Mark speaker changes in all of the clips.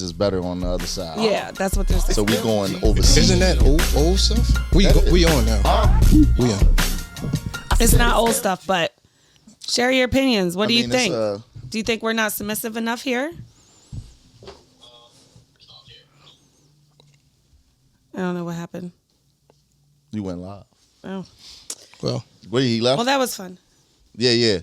Speaker 1: is better on the other side.
Speaker 2: Yeah, that's what they're saying.
Speaker 1: So we going overseas.
Speaker 3: Isn't that old stuff? We on now. We on.
Speaker 2: It's not old stuff, but share your opinions. What do you think?
Speaker 1: Do
Speaker 2: you think we're not submissive enough here? I don't know what happened.
Speaker 1: You went live.
Speaker 2: Oh.
Speaker 3: Well.
Speaker 1: Where he left?
Speaker 2: Well, that was fun.
Speaker 1: Yeah.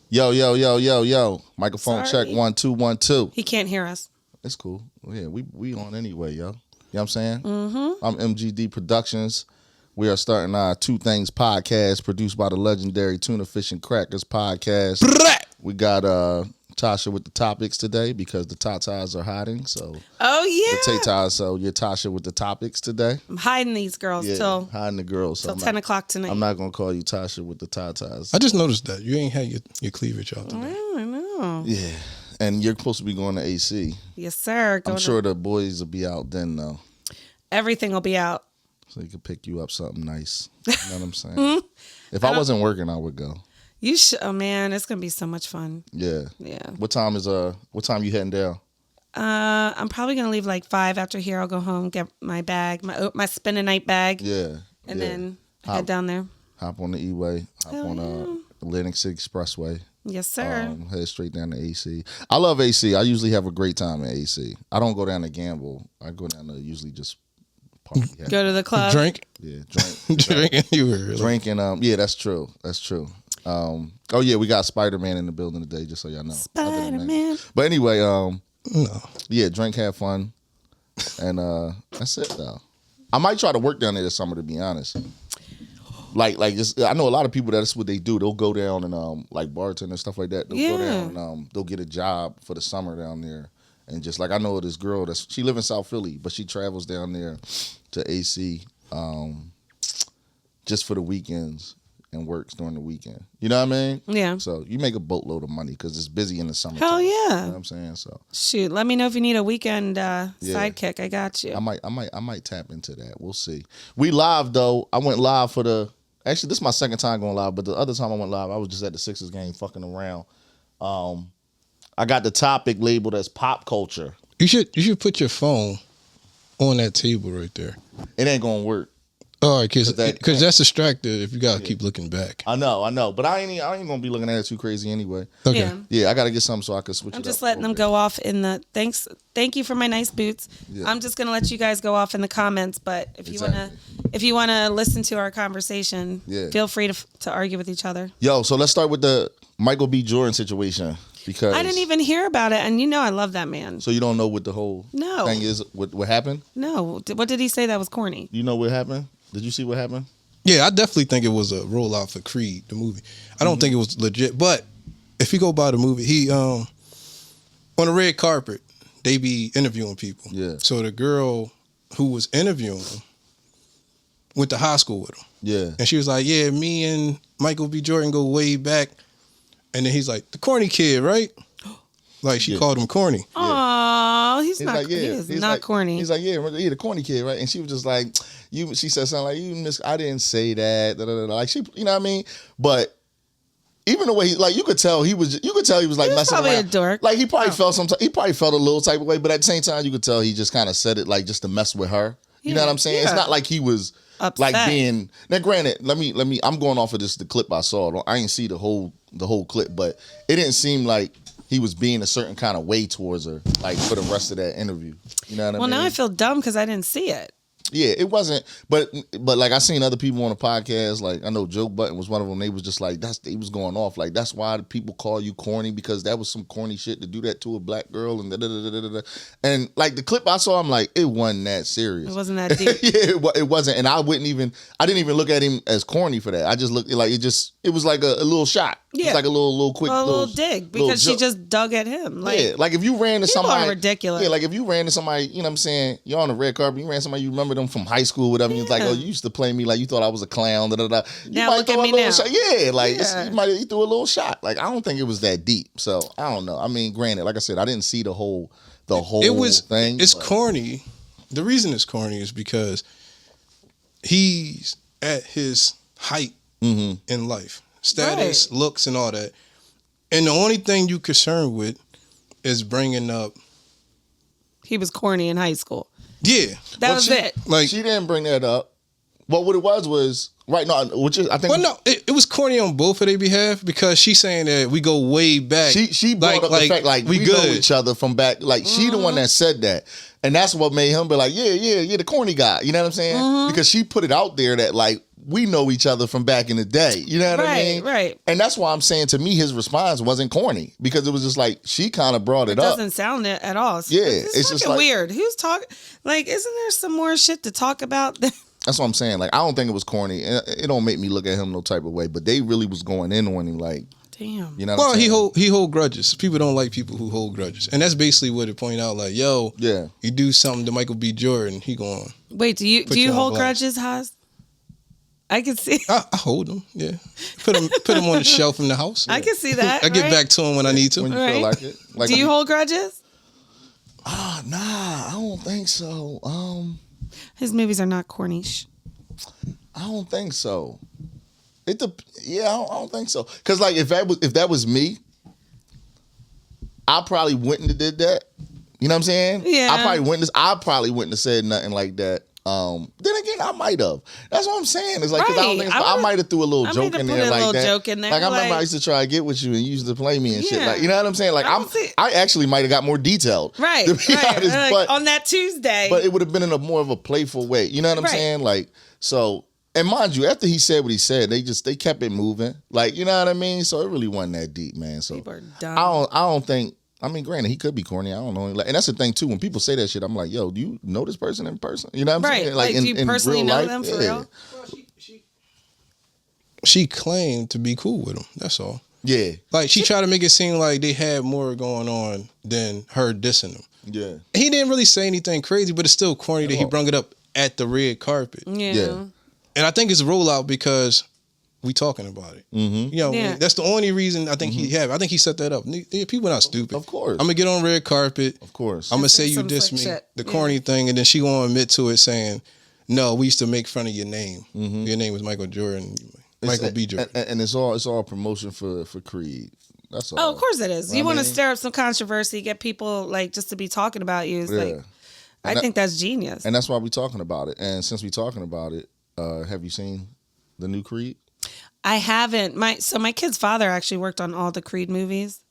Speaker 1: Yo. Microphone
Speaker 2: Sorry.
Speaker 1: check 1 2 1 2.
Speaker 2: He can't hear us.
Speaker 1: It's cool. Yeah, we on anyway, yo. You know what I'm saying?
Speaker 2: Mm-hmm.
Speaker 1: I'm MGD Productions. We are starting our Two Things Podcast, produced by the legendary Tuna Fish and Crackers Podcast. We got Tasha with the topics today because the tatas are hiding. So
Speaker 2: the
Speaker 1: tatas. So you're Tasha with the topics today.
Speaker 2: I'm hiding these girls till
Speaker 1: hiding the girls
Speaker 2: till 10 o'clock tonight.
Speaker 1: I'm not gonna call you Tasha with the tatas.
Speaker 3: I just noticed that you ain't had your cleavage out today.
Speaker 2: I know.
Speaker 1: Yeah, and you're supposed to be going to AC.
Speaker 2: Yes, sir.
Speaker 1: I'm sure the boys will be out then though.
Speaker 2: Everything will be out.
Speaker 1: So he could pick you up something nice. You know what I'm saying? If I wasn't working, I would go.
Speaker 2: You should. Oh man, it's gonna be so much fun.
Speaker 1: Yeah.
Speaker 2: Yeah.
Speaker 1: What time you heading down?
Speaker 2: I'm probably gonna leave like 5 after here. I'll go home, get my bag, my spend a night bag.
Speaker 1: Yeah.
Speaker 2: And then head down there.
Speaker 1: Hop on the E-way. Hop on Atlantic City Expressway.
Speaker 2: Yes, sir.
Speaker 1: Head straight down to AC. I love AC. I usually have a great time at AC. I don't go down to gamble. I go down to usually just party.
Speaker 2: Go to the club.
Speaker 3: Drink.
Speaker 1: Yeah, drink.
Speaker 3: Drinking. You were really.
Speaker 1: Drinking. Yeah, that's true. That's true. We got Spider-Man in the building today, just so y'all know.
Speaker 2: Spider-Man.
Speaker 1: But anyway,
Speaker 3: No.
Speaker 1: yeah, drink, have fun, and that's it though. I might try to work down there this summer, to be honest. Like just I know a lot of people that's what they do. They'll go down and like bartender and stuff like that. They'll go down and they'll get a job for the summer down there, and just like I know this girl she lives in South Philly, but she travels down there to AC just for the weekends. And works during the weekend. You know what I mean?
Speaker 2: Yeah.
Speaker 1: So you make a boatload of money because it's busy in the summer.
Speaker 2: Hell yeah.
Speaker 1: You know what I'm saying? So
Speaker 2: shoot, let me know if you need a weekend sidekick. I got you.
Speaker 1: I might tap into that. We'll see. We live though. I went live for actually this is my second time going live, but the other time I went live, I was just at the Sixers game fucking around. I got the topic labeled as pop culture.
Speaker 3: You should put your phone on that table right there.
Speaker 1: It ain't gonna work.
Speaker 3: All right, because that's distracted if you gotta keep looking back.
Speaker 1: I know, but I ain't gonna be looking at it too crazy anyway.
Speaker 3: Okay.
Speaker 1: Yeah, I gotta get something so I can switch.
Speaker 2: I'm just letting them go off in the Thank you for my nice boots. Yeah. I'm just gonna let you guys go off in the comments, but if you wanna listen to our conversation, feel free to argue with each other.
Speaker 1: Yo, so let's start with the Michael B. Jordan situation. Because
Speaker 2: I didn't even hear about it, and I love that man.
Speaker 1: So you don't know what the whole thing is? What happened?
Speaker 2: No. What did he say that was corny?
Speaker 1: You know what happened? Did you see what happened?
Speaker 3: Yeah, I definitely think it was a rollout for Creed, the movie. I don't think it was legit, but if you go by the movie, he on the red carpet, they be interviewing people.
Speaker 1: Yeah.
Speaker 3: So the girl who was interviewing him went to high school with him.
Speaker 1: Yeah.
Speaker 3: And she was like, "Yeah, me and Michael B. Jordan go way back." And then he's like, "The corny kid, right?" Like she called him corny.
Speaker 2: Oh, he's not.
Speaker 1: Like,
Speaker 2: he is not corny.
Speaker 1: He's like, yeah, the corny kid, right? And she was just like, she said something like, "You miss." I didn't say that. Da, da, da, da. Like she, you know what I mean? But even the way you could tell he was like messing
Speaker 2: probably
Speaker 1: around.
Speaker 2: A dork.
Speaker 1: Like he probably felt he probably felt a little type of way, but at the same time, you could tell he just kind of said it like just to mess with her. You know what I'm saying? Yeah. It's not like he was
Speaker 2: upset.
Speaker 1: Like being. Now, granted, let me. I'm going off of the clip I saw. I didn't see the whole clip, but it didn't seem like he was being a certain kind of way towards her, like for the rest of that interview. You know what I mean?
Speaker 2: Well, now I feel dumb because I didn't see it.
Speaker 1: Yeah, it wasn't, but like I seen other people on the podcast, like I know Joe Button was one of them. They was just like they was going off like that's why the people call you corny because that was some corny shit to do that to a black girl and and like the clip I saw, I'm like it wasn't that serious.
Speaker 2: It wasn't that deep.
Speaker 1: Yeah, it wasn't, and I didn't even look at him as corny for that. I just looked like it was like a little shot. Yeah, it was like a little quick,
Speaker 2: little dig because she just dug at him. Like,
Speaker 1: yeah, like if you ran to somebody,
Speaker 2: ridiculous.
Speaker 1: Yeah, like if you ran to somebody, you know what I'm saying? You're on the red carpet, you ran to somebody, you remember them from high school, whatever. Yeah. You're like, oh, you used to play me like you thought I was a clown. Da, da, da.
Speaker 2: Now look at me now.
Speaker 1: Shot. Yeah, like you threw a little shot. Like I don't think it was that deep. So I don't know. I mean, granted, like I said, I didn't see the whole thing.
Speaker 3: It's corny. The reason it's corny is because he's at his height in life, status, looks, and all that. And the only thing you concerned with is bringing up
Speaker 2: he was corny in high school.
Speaker 3: Yeah.
Speaker 2: That was it.
Speaker 1: Like she didn't bring that up. Well, what it was right. No, which is I think.
Speaker 3: Well, no, it was corny on both of their behalf because she's saying that we go way back.
Speaker 1: She brought up the fact like we know each other from back. Like she the one that said that, and that's what made him be like, yeah, the corny guy. You know what I'm saying? Because she put it out there that like we know each other from back in the day. You know what I mean?
Speaker 2: Right.
Speaker 1: And that's why I'm saying to me his response wasn't corny because it was just like she kind of brought it up.
Speaker 2: Doesn't sound it at all.
Speaker 1: It's just like,
Speaker 2: weird. Who's talking? Like, isn't there some more shit to talk about?
Speaker 1: That's what I'm saying. Like, I don't think it was corny. It don't make me look at him no type of way. But they really was going in on him. Like,
Speaker 2: damn.
Speaker 1: You know.
Speaker 3: Well, he hold grudges. People don't like people who hold grudges, and that's basically what it point out. Like, yo,
Speaker 1: yeah,
Speaker 3: you do something to Michael B. Jordan, he going.
Speaker 2: Wait, do you hold grudges, Haas? I can see.
Speaker 3: I hold them. Yeah, put them on the shelf in the house.
Speaker 2: I can see that.
Speaker 3: I get back to them when I need to.
Speaker 1: When you feel like it. Like,
Speaker 2: do you hold grudges?
Speaker 1: Nah, I don't think so.
Speaker 2: His movies are not corny.
Speaker 1: I don't think so. I don't think so. Cause like if that was me, I probably wouldn't have did that. You know what I'm saying?
Speaker 2: Yeah.
Speaker 1: I probably wouldn't have said nothing like that. Then again, I might have. That's what I'm saying. It's like, cause I don't think I might have threw a little joke in there like that. Like I remember I used to try to get with you and you used to play me and shit. Like, you know what I'm saying? Like I actually might have got more detailed.
Speaker 2: Right.
Speaker 1: To be honest,
Speaker 2: like,
Speaker 1: but
Speaker 2: on that Tuesday.
Speaker 1: But it would have been in a more of a playful way. You know what I'm saying? Like, so, and mind you, after he said what he said, they kept it moving. Like, you know what I mean? So it really wasn't that deep, man. So
Speaker 2: people are dumb.
Speaker 1: I don't think. I mean, granted, he could be corny. I don't know. Like, and that's the thing too. When people say that shit, I'm like, yo, do you know this person in person? You know what I'm saying?
Speaker 2: Like do you personally
Speaker 1: in
Speaker 2: know
Speaker 1: life?
Speaker 2: them for real?
Speaker 3: Well, she claimed to be cool with him. That's all.
Speaker 1: Yeah.
Speaker 3: Like she tried to make it seem like they had more going on than her dissing him.
Speaker 1: Yeah.
Speaker 3: He didn't really say anything crazy, but it's still corny that he brung it up at the red carpet.
Speaker 2: Yeah.
Speaker 3: And I think it's a rollout because we talking about it.
Speaker 1: Mm-hmm.
Speaker 3: You know, that's the only reason I think he have. I think he set that up. People are not stupid.
Speaker 1: Of course.
Speaker 3: I'm gonna get on red carpet.
Speaker 1: Of course.
Speaker 3: I'm gonna say you diss me, the corny thing, and then she gonna admit to it saying, "No, we used to make fun of your name. Mm-hmm. Your name was Michael Jordan, Michael B. Jordan."
Speaker 1: And it's all promotion for Creed. That's all.
Speaker 2: Oh, of course it is. You want to stir up some controversy, get people like just to be talking about you. It's like, I think that's genius.
Speaker 1: And that's why we're talking about it. And since we're talking about it, have you seen the new Creed?
Speaker 2: I haven't. My kid's father actually worked on all the Creed movies.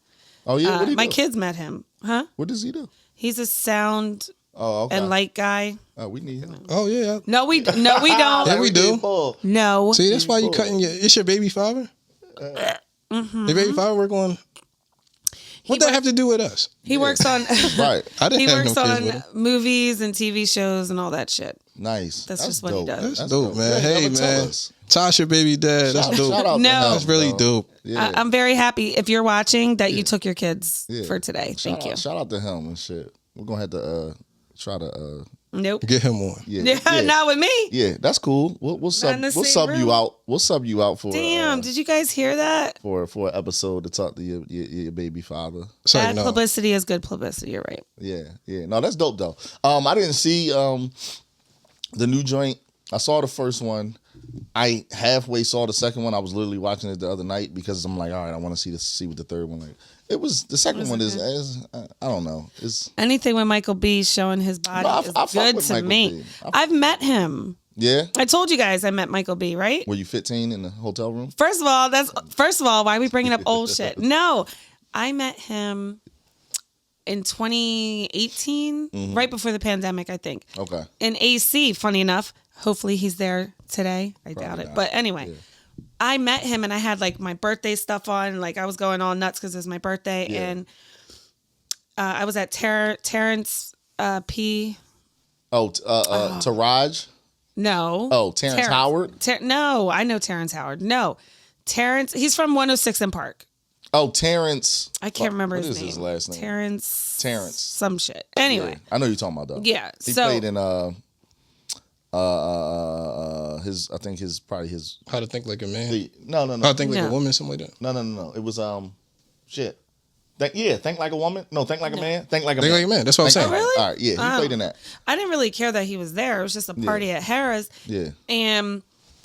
Speaker 1: Oh yeah, what did he
Speaker 2: my
Speaker 1: do?
Speaker 2: kids met him. Huh?
Speaker 1: What does he do?
Speaker 2: He's a sound
Speaker 1: okay.
Speaker 2: and light guy.
Speaker 1: Oh, we need him.
Speaker 3: Oh yeah.
Speaker 2: No, we don't.
Speaker 3: Yeah, we do.
Speaker 2: No.
Speaker 3: See, that's why you cutting it's your baby father. Your baby father work on. What that have to do with us?
Speaker 2: He works on.
Speaker 1: Right.
Speaker 3: I didn't
Speaker 2: he
Speaker 3: have
Speaker 2: works
Speaker 3: no kids
Speaker 2: on
Speaker 3: with him.
Speaker 2: movies and TV shows and all that shit.
Speaker 1: Nice.
Speaker 2: That's just what he does.
Speaker 3: That's dope, man.
Speaker 1: Yeah,
Speaker 3: hey,
Speaker 1: never tell
Speaker 3: man.
Speaker 1: us.
Speaker 3: Tasha, baby dad. That's dope.
Speaker 1: Shout out to
Speaker 2: No.
Speaker 1: him,
Speaker 3: That's really dope.
Speaker 1: Yeah.
Speaker 2: I'm very happy if you're watching that you took your kids for today. Thank you.
Speaker 1: Shout out to him and shit. We're gonna have to try to
Speaker 2: Nope.
Speaker 3: Get him on.
Speaker 1: yeah,
Speaker 2: Not with me.
Speaker 1: Yeah, that's cool. We'll sub you out. We'll sub you out for
Speaker 2: Damn, did you guys hear that?
Speaker 1: for an episode to talk to your baby father.
Speaker 3: Sorry,
Speaker 2: Bad publicity is good publicity. You're right.
Speaker 1: Yeah. No, that's dope though. I didn't see the new joint. I saw the first one. I halfway saw the second one. I was literally watching it the other night because I'm like, all right, I want to see what the third one like. It was the second one is I don't know. It's
Speaker 2: anything with Michael B showing his body is good to
Speaker 1: Michael
Speaker 2: me.
Speaker 1: B.
Speaker 2: I've met him.
Speaker 1: Yeah.
Speaker 2: I told you guys I met Michael B, right?
Speaker 1: Were you 15 in the hotel room?
Speaker 2: First of all, why are we bringing up old shit? No. I met him in 2018, right before the pandemic, I think.
Speaker 1: Okay.
Speaker 2: In AC, funny enough. Hopefully he's there today. I doubt it. But anyway, I met him and I had like my birthday stuff on. Like I was going all nuts because it was my birthday. Yeah. And I was at Terrence P.
Speaker 1: Taraj?
Speaker 2: No.
Speaker 1: Oh, Terrence Howard?
Speaker 2: No, I know Terrence Howard. No. Terrence, he's from 106 and Park.
Speaker 1: Oh, Terrence.
Speaker 2: I can't remember his name.
Speaker 1: What is his last name?
Speaker 2: Terrence. Some shit. Anyway.
Speaker 1: Yeah. I know you're talking about though.
Speaker 2: Yeah.
Speaker 1: He played in probably his
Speaker 3: How to Think Like a Man.
Speaker 1: No.
Speaker 3: How to Think Like a Woman, something like that.
Speaker 1: No. It was shit. Think Like a Woman. No, Think Like a Man. Think Like a
Speaker 3: Think
Speaker 1: Man.
Speaker 3: Like a Man. That's what I'm saying.
Speaker 2: Oh, really?
Speaker 1: All right, yeah, he played in that.
Speaker 2: I didn't really care that he was there. It was just a party at Harrah's.
Speaker 1: Yeah.
Speaker 2: And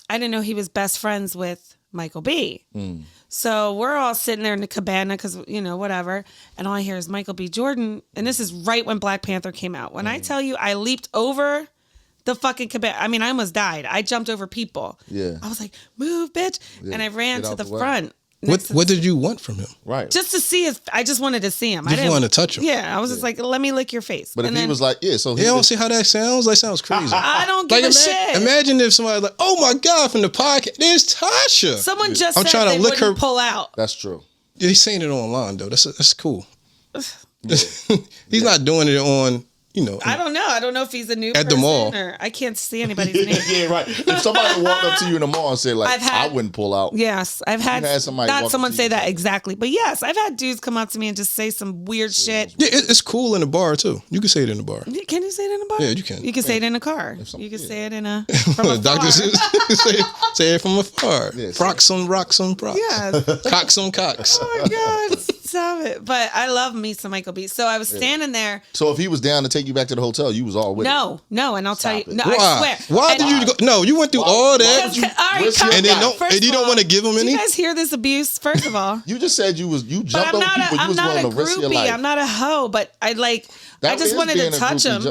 Speaker 2: I didn't know he was best friends with Michael B. So we're all sitting there in the cabana because, whatever. And all I hear is Michael B. Jordan. And this is right when Black Panther came out. When I tell you I leaped over the fucking cabana. I mean, I almost died. I jumped over people.
Speaker 1: Yeah.
Speaker 2: I was like, move, bitch. Yeah. And I ran to the front.
Speaker 3: What did you want from him?
Speaker 1: Right.
Speaker 2: Just to see I just wanted to see him.
Speaker 3: I didn't want to touch him.
Speaker 2: Yeah. I was just like, let me lick your face.
Speaker 1: But if he was like, so he
Speaker 3: don't see how that sounds? That sounds crazy.
Speaker 2: I don't give a shit.
Speaker 3: Imagine if somebody like, oh my God, from the podcast, there's Tasha.
Speaker 2: Someone just said trying to lick her. Pull out.
Speaker 1: That's true.
Speaker 3: Yeah, he's saying it online though. That's cool. He's not doing it on.
Speaker 2: I don't know. I don't know if he's a new
Speaker 3: at
Speaker 2: person
Speaker 3: the mall.
Speaker 2: or I can't see anybody's name.
Speaker 1: Yeah, right. If somebody walked up to you in the mall and said, like, I wouldn't pull out.
Speaker 2: Yes, I've had
Speaker 1: somebody
Speaker 2: not someone say that exactly, but yes, I've had dudes come up to me and just say some weird shit.
Speaker 3: Yeah, it's cool in the bar too. You can say it in the bar.
Speaker 2: Can you say it in a bar?
Speaker 3: Yeah, you can.
Speaker 2: You can say it in a car. You can say it in a from afar.
Speaker 3: Doctor say it from afar.
Speaker 1: Yeah,
Speaker 3: rocks on prox.
Speaker 2: Yeah.
Speaker 3: Cocks on cocks.
Speaker 2: Oh my God, stop it. But I love me some Michael B. So I was standing there.
Speaker 1: So if he was down to take you back to the hotel, you was all with it.
Speaker 2: No, and I'll tell you. No,
Speaker 3: Why?
Speaker 2: I swear.
Speaker 3: Why did you go? No, you went through all that.
Speaker 2: And
Speaker 3: you don't want to give him any?
Speaker 2: Do you guys hear this abuse? First of all.
Speaker 1: You just said you jumped on people. You was willing to risk your life.
Speaker 2: I'm not a hoe, but I just wanted to touch him.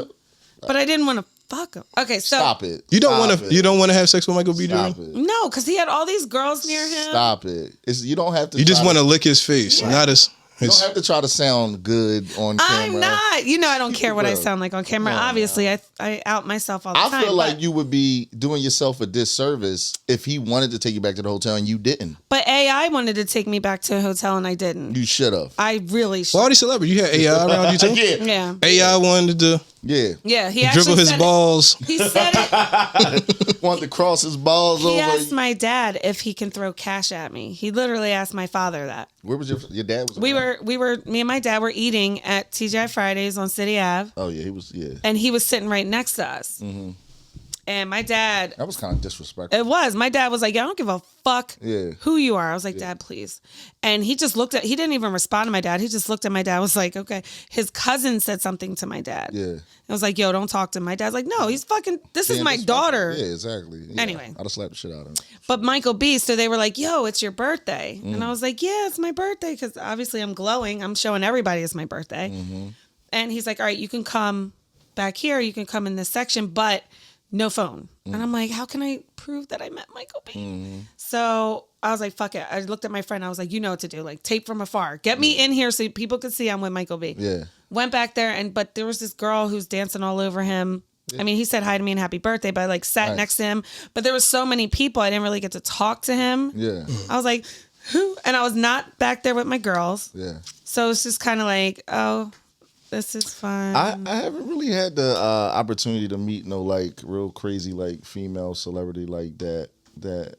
Speaker 2: But I didn't want to fuck him. Okay, so
Speaker 1: stop it.
Speaker 3: You don't want to have sex with Michael B. Jordan?
Speaker 2: No, because he had all these girls near him.
Speaker 1: Stop it. You don't have to.
Speaker 3: You just want to lick his face, not his.
Speaker 1: You don't have to try to sound good on camera.
Speaker 2: I'm not. I don't care what I sound like on camera. No, obviously, no. I out myself all the time.
Speaker 1: I feel like you would be doing yourself a disservice if he wanted to take you back to the hotel and you didn't.
Speaker 2: But AI wanted to take me back to a hotel and I didn't.
Speaker 1: You should have.
Speaker 2: I really should.
Speaker 3: Well, all these celebrities, you had AI around you too?
Speaker 2: Yeah.
Speaker 3: AI wanted to...
Speaker 2: Yeah, he
Speaker 3: dribble his balls.
Speaker 2: He said it.
Speaker 1: Wanted to cross his balls over.
Speaker 2: He asked my dad if he can throw cash at me. He literally asked my father that.
Speaker 1: Where was your dad?
Speaker 2: Me and my dad were eating at TGI Fridays on City Ave.
Speaker 1: Oh yeah, he was. Yeah,
Speaker 2: and he was sitting right next to us. Mm-hmm. And my dad...
Speaker 1: That was kind of disrespectful.
Speaker 2: It was. My dad was like, I don't give a fuck who you are. I was like, Dad, please. And he just looked he didn't even respond to my dad. He just looked at my dad, was like, okay. His cousin said something to my dad.
Speaker 1: Yeah.
Speaker 2: I was like, yo, don't talk to him. My dad's like, no, he's fucking, this is my daughter.
Speaker 1: Yeah, exactly. Yeah.
Speaker 2: Anyway.
Speaker 1: I'd have slapped the shit out of him.
Speaker 2: But Michael B., so they were like, yo, it's your birthday. And I was like, yeah, it's my birthday. Because obviously I'm glowing. I'm showing everybody it's my birthday. Mm-hmm. And he's like, all right, you can come back here. You can come in this section, but no phone. And I'm like, how can I prove that I met Michael B? So I was like, fuck it. I looked at my friend. I was like, you know what to do. Like, tape from afar. Get me in here so people could see I'm with Michael B.
Speaker 1: Yeah.
Speaker 2: Went back there, but there was this girl who's dancing all over him. Yeah. I mean, he said hi to me and happy birthday, but I sat next to him. But there was so many people, I didn't really get to talk to him.
Speaker 1: Yeah.
Speaker 2: I was like, who? And I was not back there with my girls.
Speaker 1: Yeah.
Speaker 2: So it's just kind of like, oh, this is fun.
Speaker 1: I haven't really had the opportunity to meet no real crazy female celebrity like that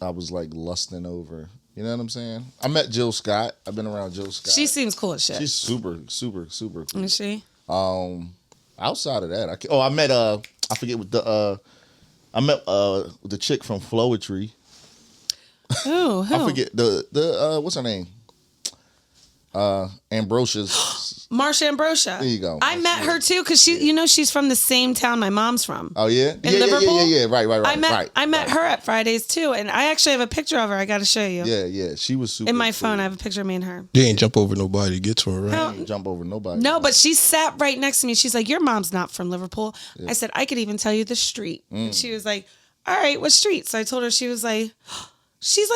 Speaker 1: I was lusting over. You know what I'm saying? I met Jill Scott. I've been around Jill Scott.
Speaker 2: She seems cool as shit.
Speaker 1: She's super, super, super cool.
Speaker 2: Is she?
Speaker 1: Outside of that, I met I forget what I met the chick from Flowetry.
Speaker 2: Who?
Speaker 1: I forget the what's her name? Ambrosia's.
Speaker 2: Marsha Ambrosia.
Speaker 1: There you go.
Speaker 2: I met her too because she's from the same town my mom's from.
Speaker 1: Oh yeah,
Speaker 2: in Liverpool.
Speaker 1: Yeah. Right.
Speaker 2: I met her at Fridays too, and I actually have a picture of her. I got to show you.
Speaker 1: Yeah. She was super.
Speaker 2: In my
Speaker 1: cool.
Speaker 2: phone, I have a picture of me and her.
Speaker 3: You ain't jump over nobody to get to her, right?
Speaker 1: No, ain't jump over nobody.
Speaker 2: No, but she sat right next to me. She's like, "Your mom's not from Liverpool." Yeah. I said, "I could even tell you the street." And she was like, "All right, what street?" So I told her. She was like, she's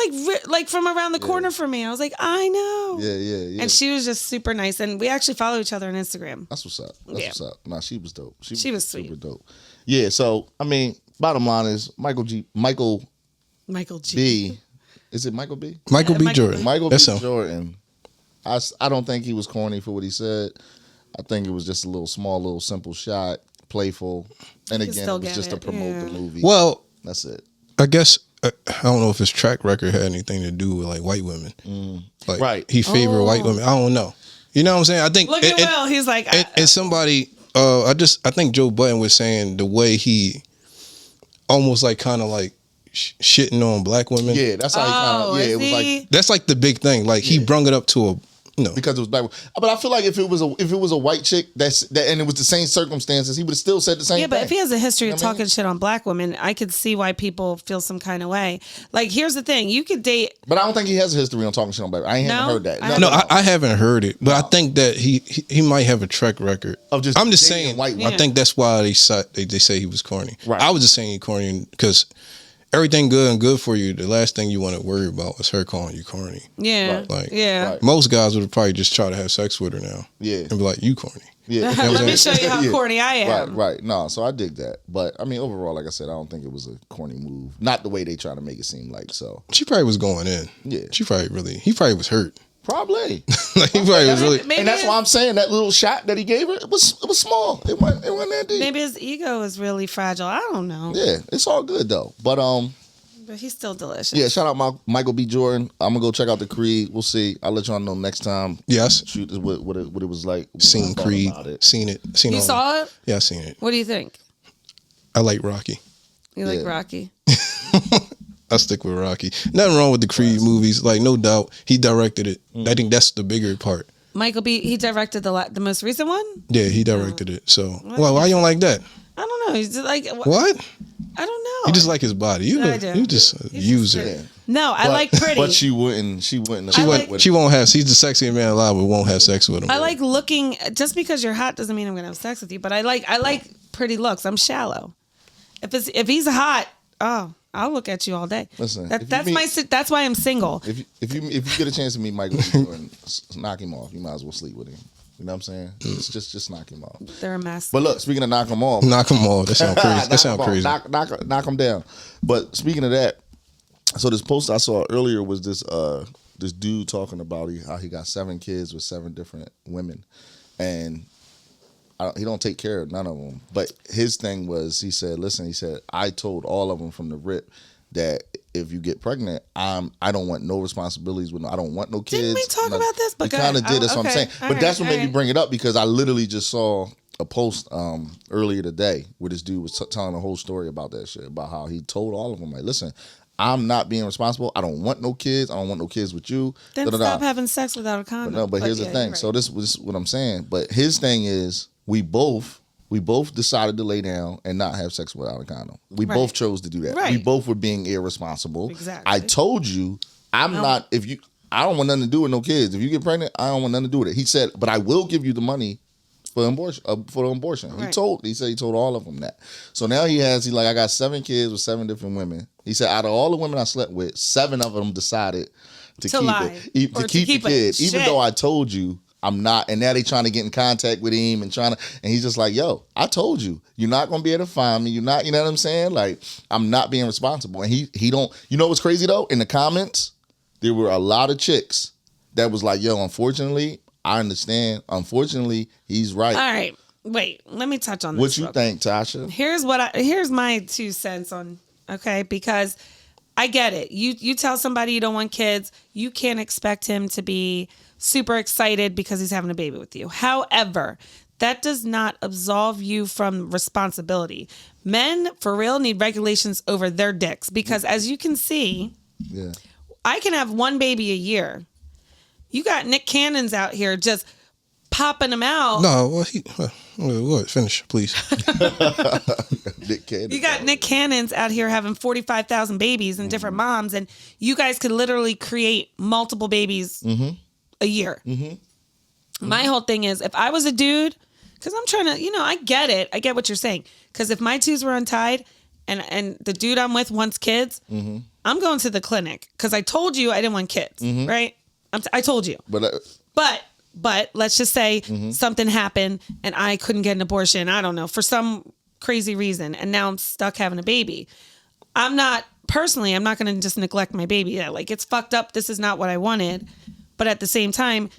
Speaker 2: like from around the corner from me. I was like, I know.
Speaker 1: Yeah.
Speaker 2: And she was just super nice. And we actually follow each other on Instagram.
Speaker 1: That's what's up. What's up. Nah, she was dope.
Speaker 2: She was sweet.
Speaker 1: Super dope. Yeah, so, I mean, bottom line is Michael G. B. Is it Michael B?
Speaker 3: Michael B. Jordan.
Speaker 1: Michael B. Jordan. I don't think he was corny for what he said. I think it was just a small simple shot, playful. And again, it was just to promote the movie.
Speaker 3: Well,
Speaker 1: that's it.
Speaker 3: I guess... I don't know if his track record had anything to do with white women.
Speaker 1: Right.
Speaker 3: He favored white women. I don't know. You know what I'm saying? I think
Speaker 2: look at Will. He's like,
Speaker 3: and somebody. I think Joe Budden was saying the way he almost kind of shitting on black women.
Speaker 1: Yeah, that's how he kind of. Yeah, it was
Speaker 2: he?
Speaker 3: That's the big thing. He brung it up to No.
Speaker 1: Because it was black. But I feel like if it was a white chick and it was the same circumstances, he would have still said the same thing.
Speaker 2: Yeah, but if he has a history of talking shit on black women, I could see why people feel some kind of way. Like, here's the thing: you could date,
Speaker 1: but I don't think he has a history on talking shit on black. I haven't heard that.
Speaker 3: I haven't heard it, but I think that he might have a track record
Speaker 1: of just.
Speaker 3: I'm just saying.
Speaker 1: White
Speaker 3: I think that's why they say he was corny.
Speaker 1: Right.
Speaker 3: I was just saying he corny because everything good and good for you. The last thing you want to worry about is her calling you corny.
Speaker 2: Yeah,
Speaker 3: like most guys would probably just try to have sex with her now.
Speaker 1: Yeah,
Speaker 3: and be like, you corny.
Speaker 1: Yeah,
Speaker 2: let me show you how corny I am.
Speaker 1: Right. No, so I dig that, but I mean, overall, like I said, I don't think it was a corny move. Not the way they try to make it seem like. So
Speaker 3: she probably was going in.
Speaker 1: Yeah,
Speaker 3: he probably was hurt.
Speaker 1: Probably.
Speaker 3: Like he probably was really,
Speaker 1: and that's why I'm saying that little shot that he gave her, it was small. It wasn't that deep.
Speaker 2: Maybe his ego is really fragile. I don't know.
Speaker 1: Yeah, it's all good though. But
Speaker 2: he's still delicious.
Speaker 1: Yeah, shout out Michael B. Jordan. I'm gonna go check out the Creed. We'll see. I'll let y'all know next time.
Speaker 3: Yes.
Speaker 1: Shoot what it was like.
Speaker 3: Seen Creed. Seen it.
Speaker 2: You saw it?
Speaker 3: Yeah, I seen it.
Speaker 2: What do you think?
Speaker 3: I like Rocky.
Speaker 2: You like Rocky?
Speaker 3: I stick with Rocky. Nothing wrong with the Creed movies. Like, no doubt, he directed it. I think that's the bigger part.
Speaker 2: Michael B. He directed the most recent one.
Speaker 3: Yeah, he directed it. So, why you don't like that?
Speaker 2: I don't know. He's just like
Speaker 3: what?
Speaker 2: I don't know.
Speaker 3: You just like his body. You just use it.
Speaker 2: No, I like pretty.
Speaker 1: But she wouldn't. She won't
Speaker 3: have. She's the sexiest man alive, but won't have sex with him.
Speaker 2: I like looking. Just because you're hot doesn't mean I'm gonna have sex with you. But I like pretty looks. I'm shallow. If he's hot, I'll look at you all day. Listen, that's why I'm single.
Speaker 1: If you get a chance to meet Michael and knock him off, you might as well sleep with him. You know what I'm saying? It's just knock him off.
Speaker 2: They're a mess.
Speaker 1: But look, speaking of knock him off.
Speaker 3: Knock him off. That sounds crazy. That sounds crazy.
Speaker 1: Knock him down. But speaking of that, so this post I saw earlier was this dude talking about how he got 7 kids with 7 different women. And he don't take care of none of them. But his thing was, he said, I told all of them from the rip that if you get pregnant, I don't want no responsibilities with I don't want no kids.
Speaker 2: Didn't we talk about this?
Speaker 1: We kind of did. That's what I'm saying. But that's what made me bring it up, because I literally just saw a post earlier today where this dude was telling the whole story about that shit, about how he told all of them, like, listen, I'm not being responsible. I don't want no kids. I don't want no kids with you.
Speaker 2: Then stop having sex without a condom.
Speaker 1: But here's the thing. Right. So this was what I'm saying. But his thing is, we both decided to lay down and not have sex without a condom. We both chose to do that. Right. We both were being irresponsible. Exactly. I told you, I don't want nothing to do with no kids. If you get pregnant, I don't want nothing to do with it. He said, but I will give you the money for the abortion. Right. He said he told all of them that. So now he's like, I got 7 kids with 7 different women. He said, out of all the women I slept with, 7 of them decided to keep the kid. Even though I told you I'm not, and now they trying to get in contact with him and he's just like, yo, I told you, you're not gonna be able to find me. You're not, you know what I'm saying? Like, I'm not being responsible. And he don't, you know what's crazy though? In the comments, there were a lot of chicks that was like, yo, unfortunately, I understand. Unfortunately, he's right.
Speaker 2: All right. Wait, let me touch on this.
Speaker 1: What you think, Tasha?
Speaker 2: Here's my 2 cents on, okay, because I get it. You tell somebody you don't want kids, you can't expect him to be super excited because he's having a baby with you. However, that does not absolve you from responsibility. Men, for real, need regulations over their dicks, because as you can see, I can have 1 baby a year. You got Nick Cannons out here just popping them out.
Speaker 3: No, finish, please.
Speaker 1: Nick Cannons.
Speaker 2: You got Nick Cannons out here having 45,000 babies and different moms, and you guys could literally create multiple babies a year. My whole thing is, if I was a dude, because I'm trying to, I get it. I get what you're saying. Because if my twos were untied and the dude I'm with wants kids, I'm going to the clinic, because I told you I didn't want kids, right? I told you. But let's just say something happened and I couldn't get an abortion, I don't know, for some crazy reason, and now I'm stuck having a baby. I'm not going to just neglect my baby. Yeah, like, it's fucked up. This is not what I wanted. But at the same time,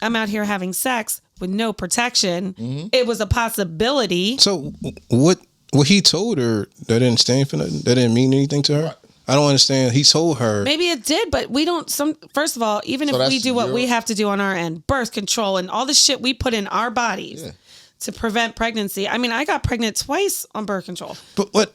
Speaker 2: I'm out here having sex with no protection. It was a possibility.
Speaker 3: So what he told her, that didn't stand for nothing? That didn't mean anything to her? I don't understand. He told her.
Speaker 2: Maybe it did, but we don't. First of all, even if we do what we have to do on our end, birth control and all the shit we put in our bodies to prevent pregnancy. I mean, I got pregnant twice on birth control.
Speaker 3: But what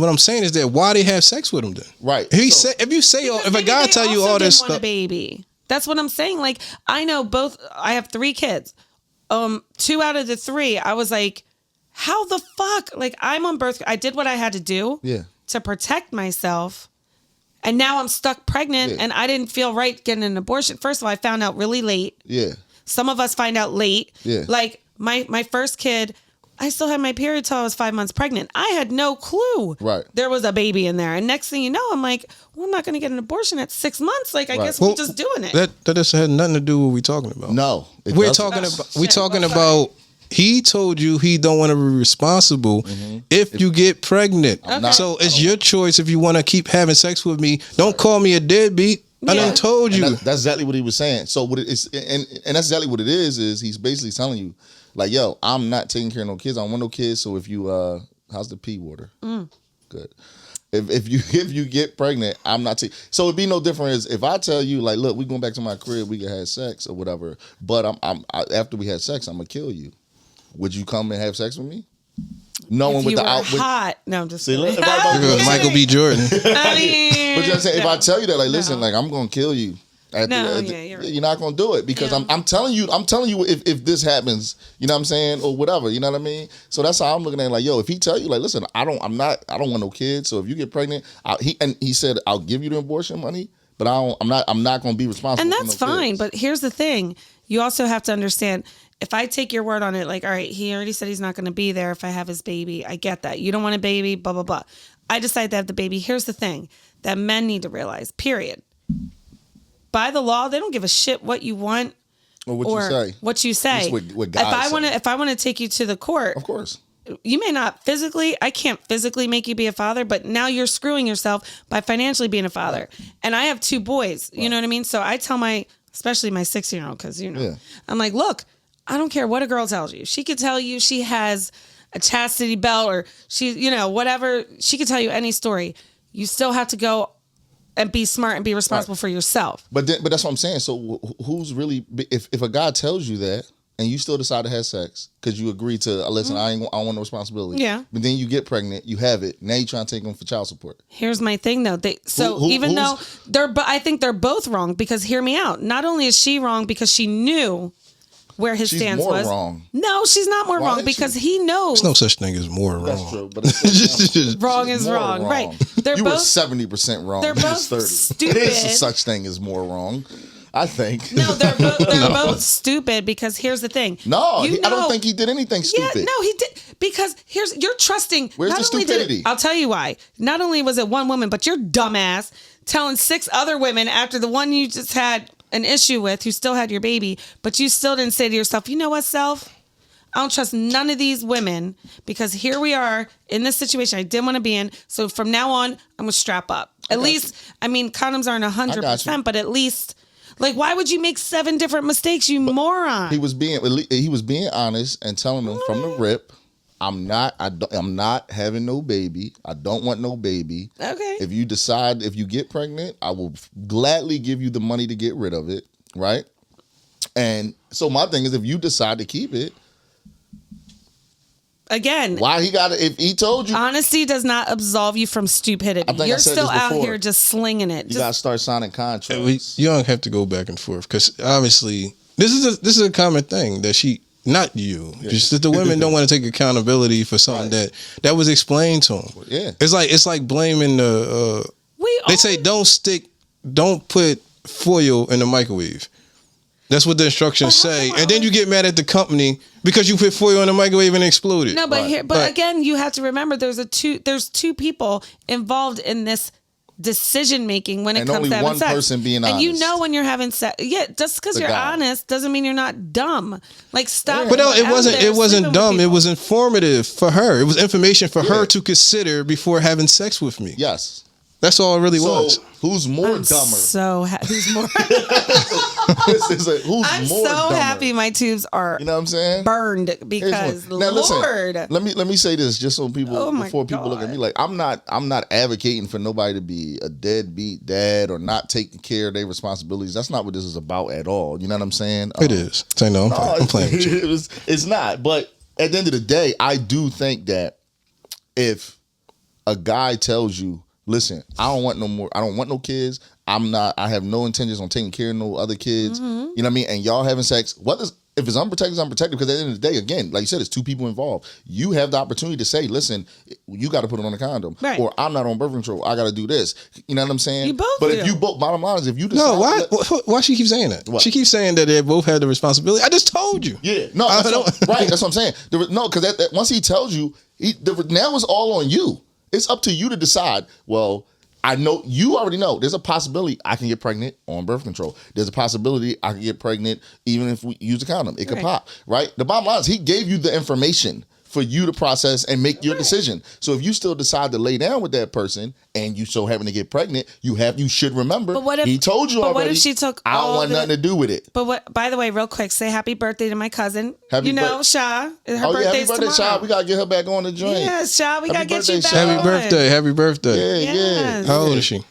Speaker 3: I'm saying is that why they have sex with him then?
Speaker 1: Right.
Speaker 3: If a guy tell you all this stuff,
Speaker 2: want a baby. That's what I'm saying. Like, I know both. I have 3 kids. 2 out of the 3, I was like, how the fuck? Like, I'm on birth. I did what I had to do to protect myself. And now I'm stuck pregnant and I didn't feel right getting an abortion. First of all, I found out really late.
Speaker 1: Yeah.
Speaker 2: Some of us find out late.
Speaker 1: Yeah.
Speaker 2: Like my first kid, I still had my period till I was 5 months pregnant. I had no clue there was a baby in there. And next thing you know, I'm like, well, I'm not going to get an abortion at 6 months. Like, I guess we're just doing it.
Speaker 3: That just had nothing to do with what we're talking about.
Speaker 1: No.
Speaker 3: We're talking about he told you he don't want to be responsible if you get pregnant. Okay. So it's your choice if you want to keep having sex with me. Don't call me a deadbeat. I done told you.
Speaker 1: That's exactly what he was saying. So what it is, and that's exactly what it is he's basically telling you, like, yo, I'm not taking care of no kids. I don't want no kids. So if you, how's the pee water? Good. If you get pregnant, I'm not taking. So it'd be no different as if I tell you, like, look, we going back to my crib, we can have sex or whatever. But after we had sex, I'm gonna kill you. Would you come and have sex with me? Knowing with the outfit.
Speaker 2: Hot. No, I'm just
Speaker 1: see,
Speaker 2: kidding.
Speaker 3: Michael B. Jordan.
Speaker 2: I mean,
Speaker 1: but you know what I'm saying? If I tell you that, like, listen, like, I'm gonna kill you.
Speaker 2: You're right.
Speaker 1: You're not gonna do it because I'm telling you if this happens, you know what I'm saying, or whatever, you know what I mean. So that's how I'm looking at it. Like, yo, if he tell you, like, listen, I don't want no kids. So if you get pregnant, he said I'll give you the abortion money, but I'm not gonna be responsible.
Speaker 2: And that's
Speaker 1: for no
Speaker 2: fine.
Speaker 1: kids.
Speaker 2: But here's the thing: you also have to understand. If I take your word on it, like, all right, he already said he's not going to be there if I have his baby. I get that. You don't want a baby, blah, blah, blah. I decide to have the baby. Here's the thing that men need to realize, period. By the law, they don't give a shit what you want
Speaker 1: or what you say. What
Speaker 2: if I want to take you to the court,
Speaker 1: of course.
Speaker 2: You may not I can't physically make you be a father, but now you're screwing yourself by financially being a father. Right. And I have 2 boys, you know what I mean? So I tell especially my 6-year-old, because, I'm like, look, I don't care what a girl tells you. She could tell you she has a chastity belt or she, whatever. She could tell you any story. You still have to go and be smart and be responsible for yourself.
Speaker 1: But that's what I'm saying. So who's really, if a guy tells you that and you still decide to have sex because you agree to, listen, I don't want no responsibility. Yeah. But then you get pregnant, you have it. Now you're trying to take them for child support. Here's
Speaker 2: my thing though. I think they're both wrong because hear me out. Not only is she wrong because she knew where his stance was.
Speaker 1: Wrong.
Speaker 2: No, she's not more wrong because he knows.
Speaker 3: There's no such thing as more wrong.
Speaker 1: That's true, but it's
Speaker 2: wrong is wrong. Right.
Speaker 1: You were 70% wrong.
Speaker 2: They're both 30. Stupid.
Speaker 1: It is a such thing as more wrong, I think.
Speaker 2: No, they're both stupid because here's the thing.
Speaker 1: No, I don't think he did anything stupid.
Speaker 2: Yeah, no, he did because you're trusting.
Speaker 1: Where's the stupidity?
Speaker 2: I'll tell you why. Not only was it one woman, but your dumbass telling 6 other women after the one you just had an issue with who still had your baby, but you still didn't say to yourself, you know what, self? I don't trust none of these women because here we are in this situation I didn't want to be in. So from now on, I'm going to strap up. At least, condoms aren't 100%, but at least, like, why would you make 7 different mistakes, you moron?
Speaker 1: He was being honest and telling them from the rip, I'm not having no baby. I don't want no baby.
Speaker 2: Okay.
Speaker 1: If you get pregnant, I will gladly give you the money to get rid of it, right? And so my thing is, if you decide to keep it,
Speaker 2: again,
Speaker 1: why he got it? If he told you,
Speaker 2: honesty does not absolve you from stupidity. You're still out here just slinging it.
Speaker 1: You gotta start signing contracts.
Speaker 3: You don't have to go back and forth because obviously this is a common thing that she. Not you. Yeah. Just that the women don't want to take accountability for something that was explained to them.
Speaker 1: Yeah.
Speaker 3: It's like blaming the. They say don't put foil in the microwave. That's what the instructions say, and then you get mad at the company because you put foil in the microwave and it exploded.
Speaker 2: No, but again, you have to remember there's 2 people involved in this decision making when it comes to having sex.
Speaker 1: And only one person being honest.
Speaker 2: And you know when you're having sex. Yeah, just because you're honest doesn't mean you're not dumb. Like, stop.
Speaker 3: But no, it wasn't dumb. It was informative for her. It was information for her to consider before having sex with me.
Speaker 1: Yes.
Speaker 3: That's all it really was.
Speaker 1: Who's more dumber?
Speaker 2: Who's more?
Speaker 1: I'm
Speaker 2: so happy my tubes are.
Speaker 1: You know what I'm saying?
Speaker 2: Burned because now, Lord.
Speaker 1: Listen, let me say this just so people people look at me like I'm not advocating for nobody to be a deadbeat dad or not taking care of their responsibilities. That's not what this is about at all. You know what I'm saying?
Speaker 3: It is. Say no. I'm playing with you.
Speaker 1: It's not. But at the end of the day, I do think that if a guy tells you, listen, I don't want no kids. I have no intentions on taking care of no other kids. You know what I mean? And y'all having sex, if it's unprotected, it's unprotected, because at the end of the day, again, like you said, it's two people involved. You have the opportunity to say, listen, you got to put it on a condom.
Speaker 2: Right.
Speaker 1: Or I'm not on birth control. I got to do this. You know what I'm saying?
Speaker 2: You both
Speaker 1: But
Speaker 2: do.
Speaker 1: if you both, bottom line is, if you decide.
Speaker 3: No, why she keep saying that?
Speaker 1: What?
Speaker 3: She keeps saying that they both have the responsibility. I just told you.
Speaker 1: Yeah. No, right. That's what I'm saying. No, because once he tells you, now it's all on you. It's up to you to decide, well, I know you already know there's a possibility I can get pregnant on birth control. There's a possibility I can get pregnant even if we use a condom. It could pop, right? The bottom line is he gave you the information for you to process and make your decision. So if you still decide to lay down with that person and you so happen to get pregnant, you should remember. But what if he told you already? But what if
Speaker 2: she took?
Speaker 1: I don't want nothing to do with it.
Speaker 2: But what? By the way, real quick, say happy birthday to my cousin. Sha. Her birthday's
Speaker 1: happy birthday,
Speaker 2: tomorrow.
Speaker 1: Sha. We gotta get her back on the joint.
Speaker 2: Yeah, Sha. We gotta get you back.
Speaker 3: Happy birthday! Happy birthday!
Speaker 1: Yeah.
Speaker 3: How old is she?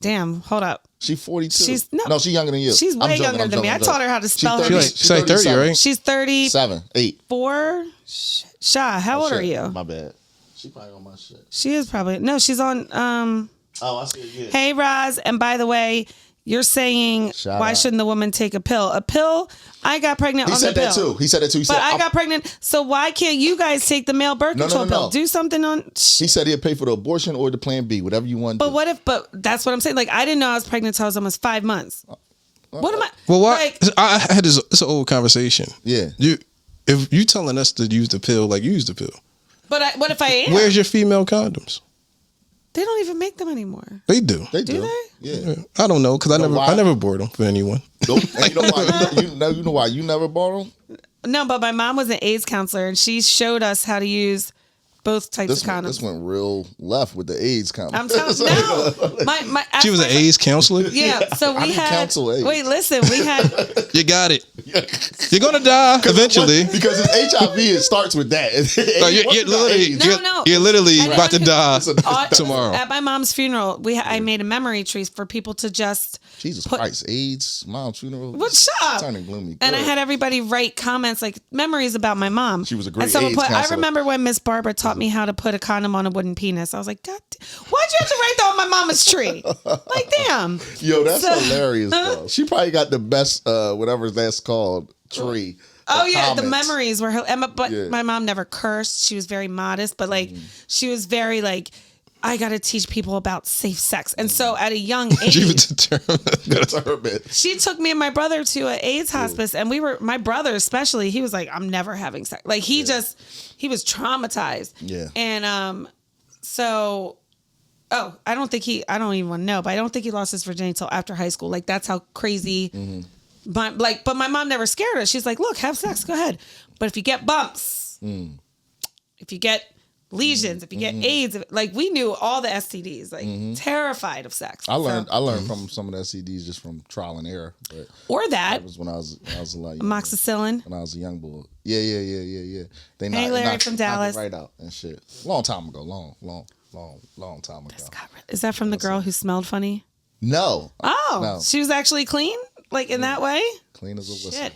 Speaker 2: Hold up.
Speaker 1: She's 42.
Speaker 2: She's
Speaker 1: younger than you.
Speaker 2: She's way younger than me. I taught her how to spell her.
Speaker 3: She's like 30, right?
Speaker 2: She's 37,
Speaker 1: 8.
Speaker 2: 4. Sha, how old are you?
Speaker 1: My bad. She probably on my shit.
Speaker 2: She is probably she's on.
Speaker 1: Oh, I see it. Yeah.
Speaker 2: Hey, Roz, and by the way, you're saying why shouldn't the woman take a pill? A pill. I got pregnant on the pill.
Speaker 1: He said that too. He said,
Speaker 2: I got pregnant. So why can't you guys take the male birth control pill? Do something on.
Speaker 1: He said he'd pay for the abortion or the Plan B, whatever you want.
Speaker 2: But that's what I'm saying. Like, I didn't know I was pregnant until I was almost 5 months. What am I?
Speaker 3: Well, why? I had this. It's an old conversation.
Speaker 1: Yeah.
Speaker 3: If you telling us to use the pill, like, use the pill.
Speaker 2: But what if I am?
Speaker 3: Where's your female condoms?
Speaker 2: They don't even make them anymore.
Speaker 3: They do.
Speaker 1: They do.
Speaker 3: Yeah. I don't know, because I never bought them for anyone.
Speaker 1: Nope. And you know why? You know why you never bought them?
Speaker 2: No, but my mom was an AIDS counselor, and she showed us how to use both types of condoms.
Speaker 1: This went real left with the AIDS condom.
Speaker 2: I'm telling you,
Speaker 3: she was an AIDS counselor?
Speaker 2: Yeah, so we had.
Speaker 1: Counsel AIDS.
Speaker 2: Wait, listen, we had.
Speaker 3: You got it. You're gonna die eventually.
Speaker 1: Because it's HIV, it starts with that.
Speaker 3: You're literally about to die tomorrow.
Speaker 2: At my mom's funeral, I made a memory tree for people to just.
Speaker 1: Jesus Christ, AIDS, mom's funeral.
Speaker 2: What's up?
Speaker 1: Turning gloomy.
Speaker 2: And I had everybody write comments like memories about my mom.
Speaker 1: She was a great
Speaker 2: AIDS counselor. I remember when Miss Barbara taught me how to put a condom on a wooden penis. I was like, God, why'd you have to write that on my mama's tree? Like, damn.
Speaker 1: Yo, that's hilarious, bro. She probably got the best, whatever that's called, tree.
Speaker 2: Oh yeah, comments. The memories were. But my mom never cursed. She was very modest, but like she was very like. I got to teach people about safe sex. And so at a young age,
Speaker 3: she was determined.
Speaker 2: She took me and my brother to an AIDS hospice. And my brother especially, he was like, I'm never having sex. Like he was traumatized.
Speaker 1: Yeah.
Speaker 2: And I don't even want to know, but I don't think he lost his virginity until after high school. Like that's how crazy. But my mom never scared her. She's like, look, have sex, go ahead. But if you get bumps, if you get lesions, if you get AIDS, like we knew all the STDs, like terrified of sex.
Speaker 1: I learned from some of the STDs just from trial and error. But
Speaker 2: that
Speaker 1: was when I was a lot younger.
Speaker 2: Amoxicillin.
Speaker 1: When I was a young boy. Yeah. They
Speaker 2: knocked Larry from Dallas.
Speaker 1: Right out and shit. Long time ago. Long time ago.
Speaker 2: Is that from the girl who smelled funny?
Speaker 1: No.
Speaker 2: Oh,
Speaker 1: no.
Speaker 2: She was actually clean, like in that way.
Speaker 1: Clean as a whistle.
Speaker 2: Shit.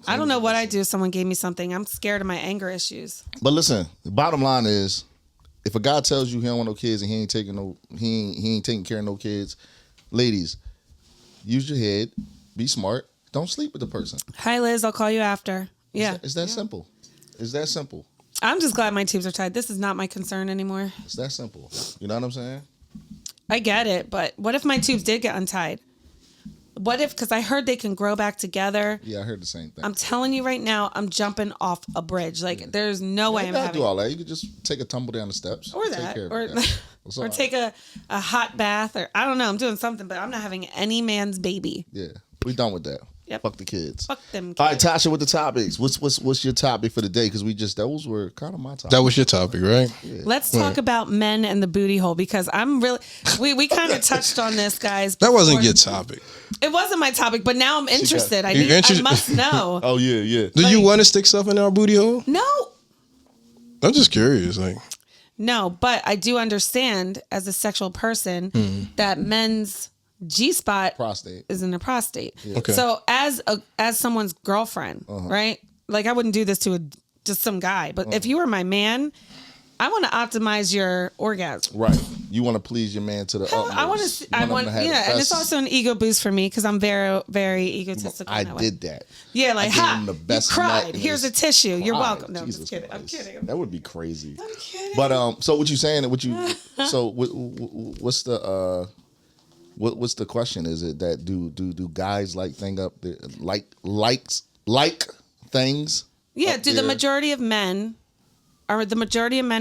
Speaker 2: I don't know what I'd do if someone gave me something. I'm scared of my anger issues.
Speaker 1: But listen, the bottom line is, if a guy tells you he don't want no kids and he ain't taking care of no kids, ladies, use your head, be smart, don't sleep with the person.
Speaker 2: Hi Liz, I'll call you after. Yeah.
Speaker 1: It's that simple. It's that simple.
Speaker 2: I'm just glad my tubes are tied. This is not my concern anymore.
Speaker 1: It's that simple. You know what I'm saying?
Speaker 2: I get it, but what if my tubes did get untied? What if, because I heard they can grow back together.
Speaker 1: Yeah, I heard the same thing.
Speaker 2: I'm telling you right now, I'm jumping off a bridge. Like, there's no way I'm having.
Speaker 1: Do all that. You could just take a tumble down the steps.
Speaker 2: Or that. Or take a hot bath. Or I don't know. I'm doing something, but I'm not having any man's baby.
Speaker 1: Yeah. We done with that.
Speaker 2: Yep.
Speaker 1: Fuck the kids.
Speaker 2: Fuck them kids.
Speaker 1: All right, Tasha, with the topics. What's your topic for the day? Because those were kind of my topic.
Speaker 3: That was your topic, right?
Speaker 2: Yeah. Let's talk about men and the booty hole, because I'm really we kind of touched on this, guys.
Speaker 3: That wasn't your topic.
Speaker 2: It wasn't my topic, but now I'm interested. I must know.
Speaker 1: Oh yeah.
Speaker 3: Do you want to stick stuff in our booty hole?
Speaker 2: No.
Speaker 3: I'm just curious,
Speaker 2: No, but I do understand as a sexual person that men's G-spot is in the prostate. Yeah. Okay. So as someone's girlfriend, right? Like I wouldn't do this to just some guy, but if you were my man, I want to optimize your orgasm.
Speaker 1: Right. You want to please your man to the utmost.
Speaker 2: I want, yeah, and it's also an ego boost for me because I'm very, very egotistical.
Speaker 1: I did that.
Speaker 2: Yeah, like,
Speaker 1: the best
Speaker 2: you cried. Here's a tissue. You're welcome. No,
Speaker 1: Jesus
Speaker 2: I'm just kidding. I'm kidding.
Speaker 1: That would be crazy.
Speaker 2: I'm kidding.
Speaker 1: But so what you saying? So what's the what's the question? Is it that do guys like things?
Speaker 2: Yeah. Do the majority of men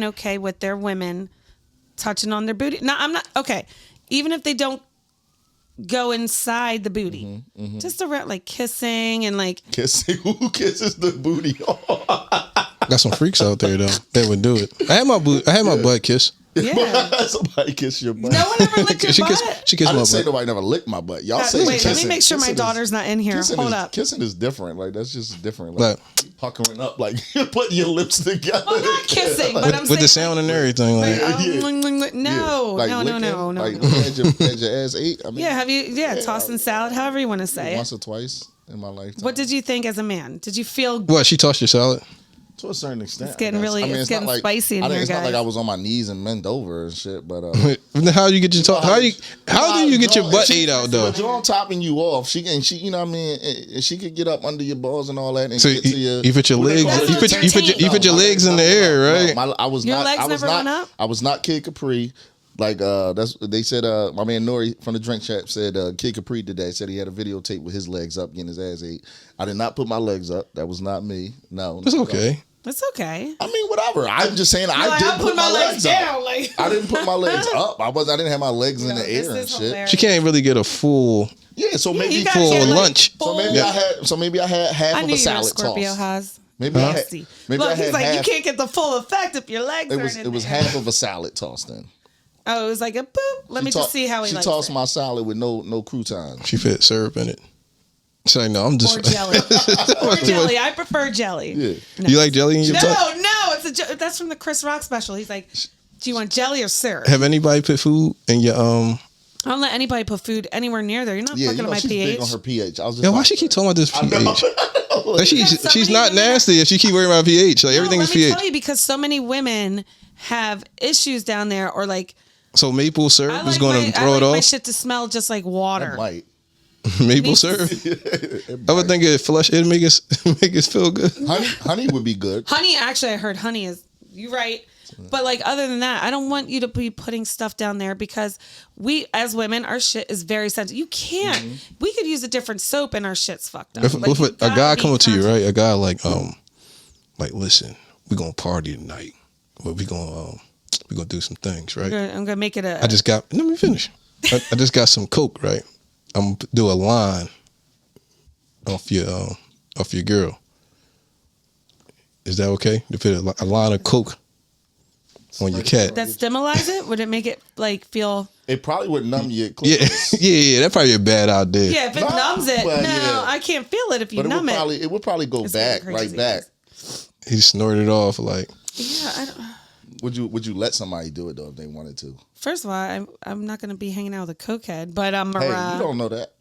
Speaker 2: okay with their women touching on their booty? No, I'm not. Okay. Even if they don't go inside the booty, just around like kissing and like
Speaker 1: kissing. Who kisses the booty?
Speaker 3: Got some freaks out there though. They would do it. I had my butt kissed.
Speaker 2: Yeah.
Speaker 1: Somebody kiss your butt.
Speaker 2: No one ever licked your butt.
Speaker 3: She kissed
Speaker 1: I
Speaker 3: my
Speaker 1: didn't say
Speaker 3: butt.
Speaker 1: nobody never licked my butt. Y'all say
Speaker 2: wait,
Speaker 1: kissing.
Speaker 2: let me make sure my daughter's not in here. Hold up.
Speaker 1: Kissing is different. Like that's just different. Like puckering up, like you're putting your lips together.
Speaker 2: Well, not kissing, but I'm saying
Speaker 3: with the sound and everything. Like,
Speaker 2: no.
Speaker 1: Like had your ass ate. I mean,
Speaker 2: have you? Yeah, tossing salad, however you want to say it.
Speaker 1: Once or twice in my lifetime.
Speaker 2: What did you think as a man? Did you feel?
Speaker 3: What? She tossed your salad?
Speaker 1: To a certain extent,
Speaker 2: It's getting really, it's getting spicy in here, guys.
Speaker 1: It's not like I was on my knees and bent over and shit, but
Speaker 3: how do you get your how do you get your butt ate out though?
Speaker 1: John topping you off. She you know what I mean. She could get up under your balls and all that. And
Speaker 3: so
Speaker 1: get to
Speaker 3: you put your legs, you put your legs in the air, right?
Speaker 2: Your legs never went up.
Speaker 1: I was not Kid Capri. Like they said. My man Nori from the Drink Chat said Kid Capri did that. Said he had a videotape with his legs up, getting his ass ate. I did not put my legs up. That was not me. No,
Speaker 3: it's okay.
Speaker 2: It's okay.
Speaker 1: I mean, whatever. I'm just saying I didn't put my legs down. Like I didn't put my legs up. I didn't have my legs in the air and shit.
Speaker 2: Hilarious.
Speaker 3: She can't really get a full.
Speaker 1: Yeah, so maybe
Speaker 3: full lunch.
Speaker 1: So maybe I had half of a salad
Speaker 2: Scorpio
Speaker 1: toss.
Speaker 2: Has.
Speaker 1: Maybe I had.
Speaker 2: Look, he's like, you can't get the full effect if your legs aren't in
Speaker 1: It was half of a salad toss then.
Speaker 2: Oh, it was like a boop. Let me just see how he likes it.
Speaker 1: She tossed my salad with no croutons.
Speaker 3: She fit syrup in it. She's like, no, I'm just.
Speaker 2: Or jelly. Or jelly. I prefer jelly.
Speaker 3: Yeah. No. You like jelly in your butt?
Speaker 2: No. That's from the Chris Rock special. He's like, do you want jelly or syrup?
Speaker 3: Have anybody put food in your
Speaker 2: I don't let anybody put food anywhere near there. You're not fucking with my
Speaker 1: she's
Speaker 2: pH.
Speaker 1: Big on her pH. I was just
Speaker 3: why she keep talking about this pH? Like she's not nasty if she keep worrying about pH. Like everything is pH. Let me
Speaker 2: tell you, because so many women have issues down there, or like.
Speaker 3: So maple syrup is going to throw it off.
Speaker 2: My shit to smell just like water.
Speaker 1: That might.
Speaker 3: Maple syrup. I would think it'd make us feel good.
Speaker 1: Honey would be good.
Speaker 2: Honey, actually, I heard honey is. You're right. But like other than that, I don't want you to be putting stuff down there because we as women, our shit is very sensitive. You can't. Mm-hmm. We could use a different soap and our shit's fucked up.
Speaker 3: If a guy coming to you, right? A guy like listen, we're gonna party tonight. But we're gonna do some things, right?
Speaker 2: I'm gonna make it a.
Speaker 3: Let me finish. I just got some Coke, right? I'm gonna do a line off your girl. Is that okay? To put a line of Coke on your cat.
Speaker 2: That stimulates it? Would it make it like feel?
Speaker 1: It probably would numb your
Speaker 3: clitoris. Yeah. That's probably a bad idea.
Speaker 2: Yeah, if it numbs it, I can't feel it if you numb it.
Speaker 1: It would probably go right back.
Speaker 3: He snorted off like.
Speaker 2: Yeah, I don't.
Speaker 1: Would you let somebody do it though if they wanted to?
Speaker 2: First of all, I'm not going to be hanging out with a cokehead, but
Speaker 1: Hey, you don't know that.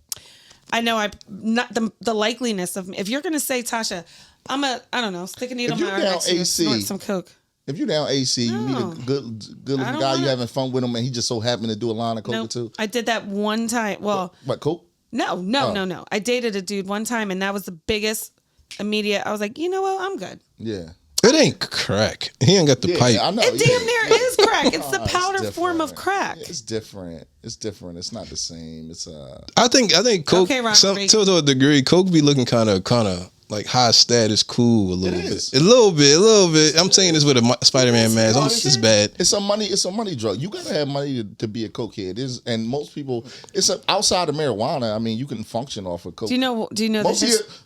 Speaker 2: I know. I not the likeliness of if you're going to say, Tasha, I don't know, stick a needle in my arm next to you, snort some coke.
Speaker 1: If you're down AC, you meet a good looking guy, you having fun with him, and he just so happened to do a line of coke too.
Speaker 2: I did that one time. Well,
Speaker 1: what coke?
Speaker 2: No. I dated a dude one time, and that was the biggest immediate. I was like, you know what? I'm good.
Speaker 1: Yeah.
Speaker 3: It ain't crack. He ain't got the pipe.
Speaker 2: I know, it damn near is crack. It's the powder form of crack.
Speaker 1: It's different. It's not the same. It's
Speaker 3: I think coke. Okay, to a degree, coke be looking kind of like high status, cool a little bit. A little bit. I'm saying this with a Spider-Man mask. It's bad. It's a
Speaker 1: money drug. You gotta have money to be a cokehead. And most people, outside of marijuana. I mean, you can function off of coke.
Speaker 2: Do you know?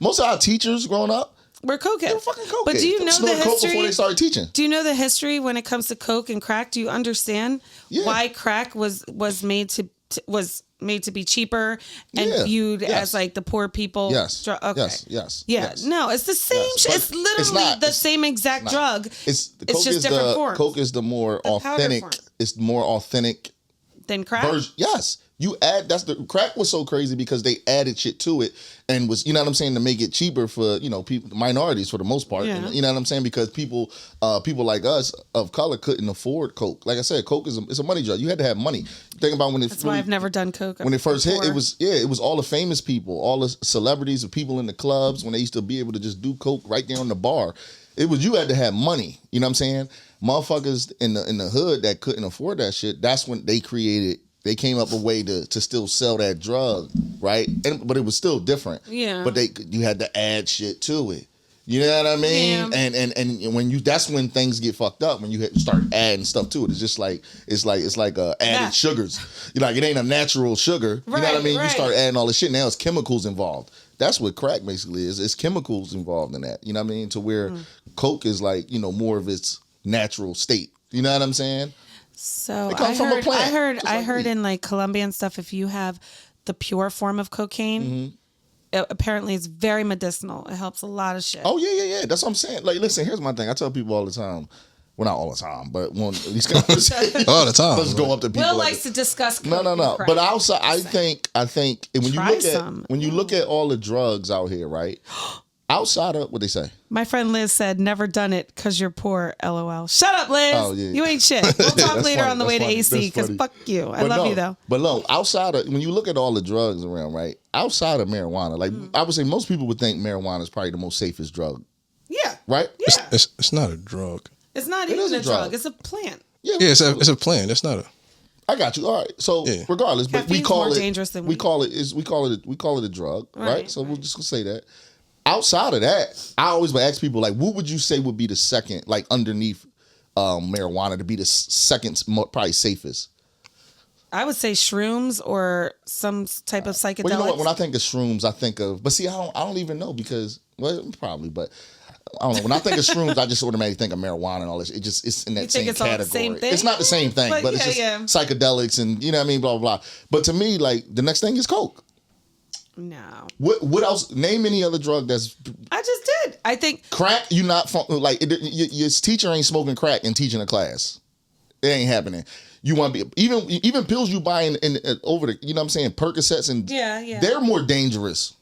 Speaker 1: Most of our teachers growing up.
Speaker 2: We're cokeheads.
Speaker 1: They're fucking cokeheads.
Speaker 2: But do you know the history?
Speaker 1: Before they started teaching.
Speaker 2: Do you know the history when it comes to coke and crack? Do you understand why crack was made to be cheaper and viewed as like the poor people?
Speaker 1: Yes.
Speaker 2: Okay.
Speaker 1: Yes.
Speaker 2: Yeah. No, it's the same. It's literally the same exact drug. It's just different forms.
Speaker 1: Coke is the more authentic. It's more authentic
Speaker 2: than crack.
Speaker 1: Yes. That's the crack was so crazy because they added shit to it and was, you know what I'm saying, to make it cheaper for, you know, people, minorities for the most part.
Speaker 2: Yeah.
Speaker 1: And, you know what I'm saying? Because people like us of color couldn't afford coke. Like I said, coke is a money drug. You had to have money. Think about when
Speaker 2: That's why I've never done coke.
Speaker 1: When it first hit, it was all the famous people, all the celebrities, the people in the clubs when they used to be able to just do coke right there on the bar. It was, you had to have money. You know what I'm saying? Motherfuckers in the hood that couldn't afford that shit, that's when they came up a way to still sell that drug, right? But it was still different. Yeah. But you had to add shit to it. You know what I mean? Yeah. And when that's when things get fucked up, when you start adding stuff to it. It's just like added sugars. You're like, it ain't a natural sugar. You know what I mean? Right. You start adding all this shit. Now it's chemicals involved. That's what crack basically is. It's chemicals involved in that. You know what I mean? To where coke is like, you know, more of its natural state. You know what I'm saying?
Speaker 2: So I heard in like Colombia and stuff, if you have the pure form of cocaine, apparently it's very medicinal. It helps a lot of shit.
Speaker 1: Oh yeah. That's what I'm saying. Like, listen, here's my thing. I tell people all the time. Well, not all the time, but when these conversations
Speaker 3: all the time.
Speaker 1: Let's go up to people.
Speaker 2: Will likes to discuss coke.
Speaker 1: No. But also, I think when you look at all the drugs out here, right? Outside of what they say.
Speaker 2: My friend Liz said, never done it because you're poor, LOL. Shut up, Liz. Oh, yeah. You ain't shit. We'll talk later on the way to AC because fuck you. I love you, though.
Speaker 1: But no, outside of, when you look at all the drugs around, right? Outside of marijuana, like I would say most people would think marijuana is probably the most safest drug.
Speaker 2: Yeah.
Speaker 1: Right?
Speaker 2: Yeah.
Speaker 3: It's not a drug.
Speaker 2: It's not even a drug. It's a plant.
Speaker 3: Yeah, it's a plant. It's not a...
Speaker 1: I got you. All right. So regardless, but we call
Speaker 2: more
Speaker 1: it
Speaker 2: dangerous than
Speaker 1: we call it a drug, right? So we'll just say that. Outside of that, I always would ask people, like, what would you say would be the second, like, underneath marijuana to be the second, probably safest?
Speaker 2: I would say shrooms or some type of psychedelic.
Speaker 1: Well, you know what? When I think of shrooms, I think of, but see, I don't even know because, well, probably, but I don't know. When I think of shrooms, I just automatically think of marijuana and all this. It's in that same category. The same thing? It's not the same thing, but it's just psychedelics and, you know what I mean, blah, blah, blah. But to me, like, the next thing is coke.
Speaker 2: No.
Speaker 1: What else? Name any other drug that's...
Speaker 2: I just did. I think...
Speaker 1: Crack, you not... Like, your teacher ain't smoking crack and teaching a class. It ain't happening. You want to be... Even pills you buy in over the... You know what I'm saying? Percocets and... Yeah. They're more dangerous.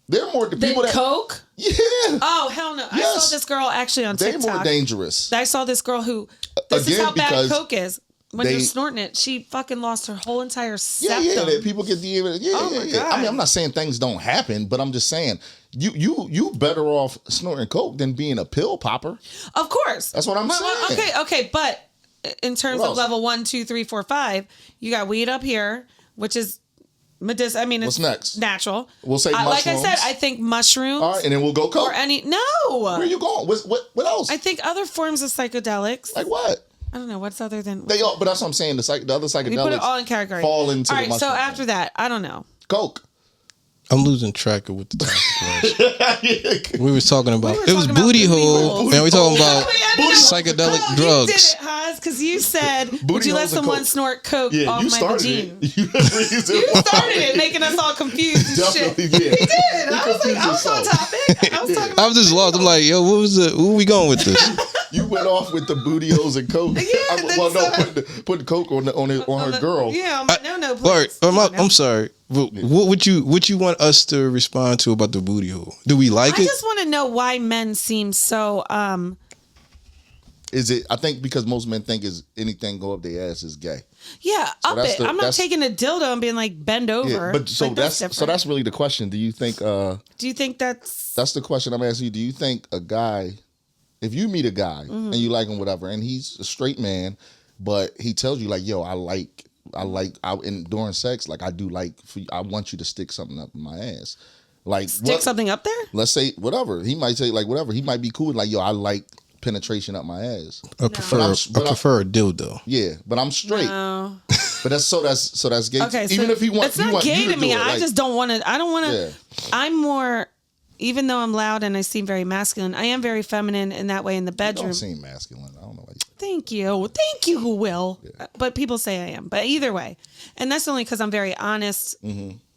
Speaker 1: They're more...
Speaker 2: Than coke?
Speaker 1: Yeah.
Speaker 2: Oh, hell no. Yes. I saw this girl actually on TikTok.
Speaker 1: They're more dangerous.
Speaker 2: I saw this girl who... This is how bad coke is. When you're snorting it, she fucking lost her whole entire septum.
Speaker 1: Yeah. People get the yeah. I mean, I'm not saying things don't happen, but I'm just saying you better off snorting coke than being a pill popper.
Speaker 2: Of course,
Speaker 1: that's what I'm saying.
Speaker 2: Okay, but in terms of level 1, 2, 3, 4, 5, you got weed up here, which is medicinal. I mean, it's
Speaker 1: next?
Speaker 2: Natural.
Speaker 1: We'll say mushrooms.
Speaker 2: Like I said, I think mushrooms.
Speaker 1: All right, and then we'll go coke.
Speaker 2: Or any Where
Speaker 1: are you going? What else?
Speaker 2: I think other forms of psychedelics.
Speaker 1: Like what?
Speaker 2: I don't know what's other than
Speaker 1: but that's what I'm saying. The other psychedelics.
Speaker 2: We put it all in category.
Speaker 1: Fall into
Speaker 2: all right. So after that, I don't know.
Speaker 1: Coke.
Speaker 3: I'm losing track of what the topic was. We was talking about it was booty hole, and we talking about psychedelic drugs.
Speaker 2: You did it, Haas, because you said, "Would you let someone snort coke off my vagina?" You started it, making us all confused.
Speaker 1: Definitely,
Speaker 2: and shit.
Speaker 1: Yeah.
Speaker 2: He did. I was on topic.
Speaker 3: I was just lost. I'm like, yo, where we going with this?
Speaker 1: You went off with the booty holes and coke.
Speaker 2: Yeah.
Speaker 1: Put coke on her girl.
Speaker 2: Yeah, no, please.
Speaker 3: I'm sorry. What would you want us to respond to about the booty hole? Do we like it?
Speaker 2: I just want to know why men seem so.
Speaker 1: Is it? I think because most men think is anything go up their ass is gay.
Speaker 2: Yeah, so up it. I'm not taking a dildo and being like bend over.
Speaker 1: Yeah, but so that's really the question. Do you think? Do
Speaker 2: you think that's?
Speaker 1: That's the question I'm asking you. Do you think a guy, if you meet a guy and you like him, whatever, and he's a straight man, but he tells you like, yo, during sex, like I do like, I want you to stick something up in my ass. Like
Speaker 2: something up there?
Speaker 1: Let's say whatever. He might say like whatever. He might be cool. Like, yo, I like penetration up my ass.
Speaker 3: I prefer a dildo.
Speaker 1: Yeah, but I'm straight.
Speaker 2: No.
Speaker 1: But that's gay.
Speaker 2: Okay,
Speaker 1: even if he wants,
Speaker 2: it's not gay to me.
Speaker 1: I
Speaker 2: just don't want to. I don't want to. Yeah. I'm more. Even though I'm loud and I seem very masculine, I am very feminine in that way in the bedroom.
Speaker 1: You don't seem masculine. I don't know why you...
Speaker 2: Thank you, who will. Yeah. But people say I am. But either way. And that's only because I'm very honest,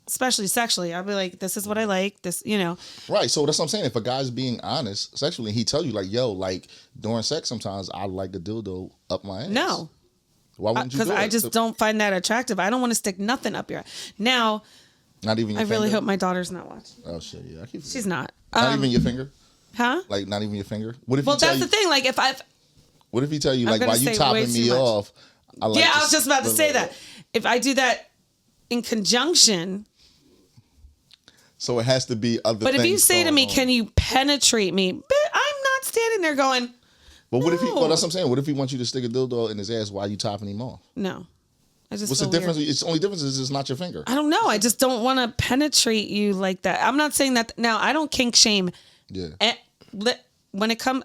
Speaker 2: especially sexually. I'll be like, this is what I like. This, you know.
Speaker 1: Right. So that's what I'm saying. If a guy's being honest sexually, he tell you like, yo, like during sex sometimes I like a dildo up my ass.
Speaker 2: No.
Speaker 1: Why wouldn't you do it?
Speaker 2: Because I just don't find that attractive. I don't want to stick nothing up your now.
Speaker 1: Not even your
Speaker 2: I really
Speaker 1: finger?
Speaker 2: hope my daughter's not watching.
Speaker 1: Oh, shit, yeah.
Speaker 2: She's not.
Speaker 1: Not even your finger?
Speaker 2: Huh?
Speaker 1: Like, not even your finger? What if
Speaker 2: Well, that's the thing. Like,
Speaker 1: what if he tell you,
Speaker 2: I'm
Speaker 1: like,
Speaker 2: gonna
Speaker 1: why you
Speaker 2: say way
Speaker 1: topping me
Speaker 2: too much.
Speaker 1: off? I
Speaker 2: was just about to say that. If I do that in conjunction.
Speaker 1: So it has to be other things.
Speaker 2: But if you say to me,
Speaker 1: on.
Speaker 2: can you penetrate me? I'm not standing there going,
Speaker 1: But what
Speaker 2: no.
Speaker 1: if he, well, that's what I'm saying. What if he wants you to stick a dildo in his ass while you topping him off?
Speaker 2: No. I just
Speaker 1: What's the
Speaker 2: feel
Speaker 1: difference?
Speaker 2: weird.
Speaker 1: It's the only difference is it's not your finger.
Speaker 2: I don't know. I just don't want to penetrate you like that. I'm not saying that. Now, I don't kink shame.
Speaker 1: Yeah.
Speaker 2: When it comes,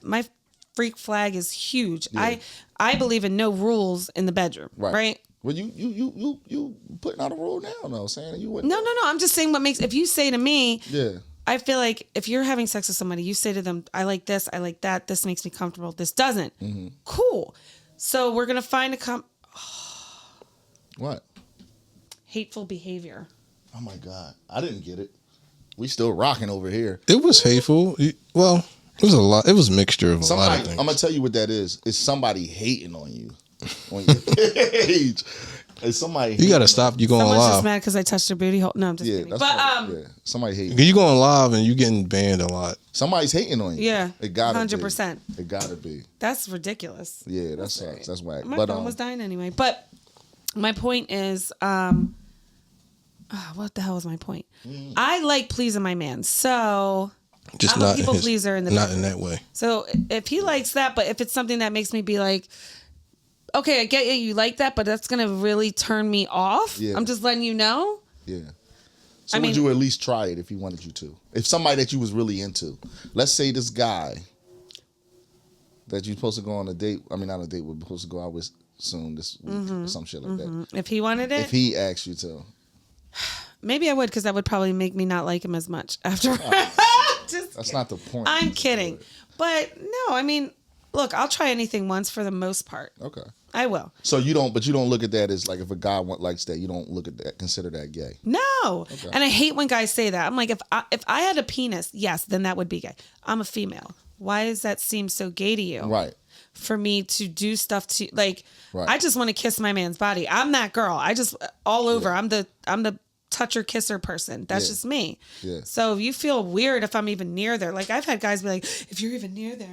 Speaker 2: my freak flag is huge.
Speaker 1: Yeah.
Speaker 2: I believe in no rules in the bedroom. Right?
Speaker 1: Well, you putting out a rule now, though, saying you wouldn't.
Speaker 2: No. I'm just saying if you say to me,
Speaker 1: Yeah.
Speaker 2: I feel like if you're having sex with somebody, you say to them, I like this, I like that, this makes me comfortable, this doesn't. Mm-hmm. Cool. So we're going to find
Speaker 1: What?
Speaker 2: hateful behavior.
Speaker 1: Oh my God. I didn't get it. We still rocking over here.
Speaker 3: It was hateful. Well, it was a lot. It was a mixture of a lot of things.
Speaker 1: I'm going to tell you what that is. It's somebody hating on you. On your page. It's somebody.
Speaker 3: You got to stop. You going
Speaker 2: Someone's
Speaker 3: live.
Speaker 2: just mad because I touched her booty hole. No, I'm just kidding.
Speaker 1: That's
Speaker 2: But
Speaker 1: right. Somebody hating.
Speaker 3: You going live and you getting banned a lot.
Speaker 1: Somebody's hating on you.
Speaker 2: Yeah.
Speaker 1: It gotta
Speaker 2: 100%.
Speaker 1: be. It gotta be.
Speaker 2: That's ridiculous.
Speaker 1: Yeah, that sucks. That's whack.
Speaker 2: My phone was dying anyway. But my point is, what the hell was my point? I like pleasing my man. So
Speaker 3: Just
Speaker 2: I'm
Speaker 3: not
Speaker 2: a people
Speaker 3: in
Speaker 2: pleaser in the
Speaker 3: not
Speaker 2: bedroom.
Speaker 3: in that way.
Speaker 2: So if he likes that, but if it's something that makes me be like, okay, I get you like that, but that's going to really turn me off.
Speaker 1: Yeah.
Speaker 2: I'm just letting you know.
Speaker 1: Yeah. So would you at least try it if he wanted you to? If somebody that you was really into, let's say this guy that you're supposed to go on a date, I mean not a date, we're supposed to go out with soon this week or some shit like that.
Speaker 2: If he wanted it,
Speaker 1: If he asked you to.
Speaker 2: maybe I would, because that would probably make me not like him as much after.
Speaker 1: That's not the point.
Speaker 2: I'm kidding. But no, I mean, look, I'll try anything once for the most part.
Speaker 1: Okay.
Speaker 2: I will.
Speaker 1: So you don't look at that as like if a guy likes that, you don't look at that, consider that gay.
Speaker 2: No.
Speaker 1: Okay.
Speaker 2: And I hate when guys say that. I'm like, if I had a penis, yes, then that would be gay. I'm a female. Why does that seem so gay to you?
Speaker 1: Right.
Speaker 2: For me to do stuff to like,
Speaker 1: Right.
Speaker 2: I just want to kiss my man's body. I'm that girl. I just all over. Yeah. I'm the toucher kisser person. That's just me.
Speaker 1: Yeah.
Speaker 2: So if you feel weird if I'm even near there, like I've had guys be like, if you're even near there,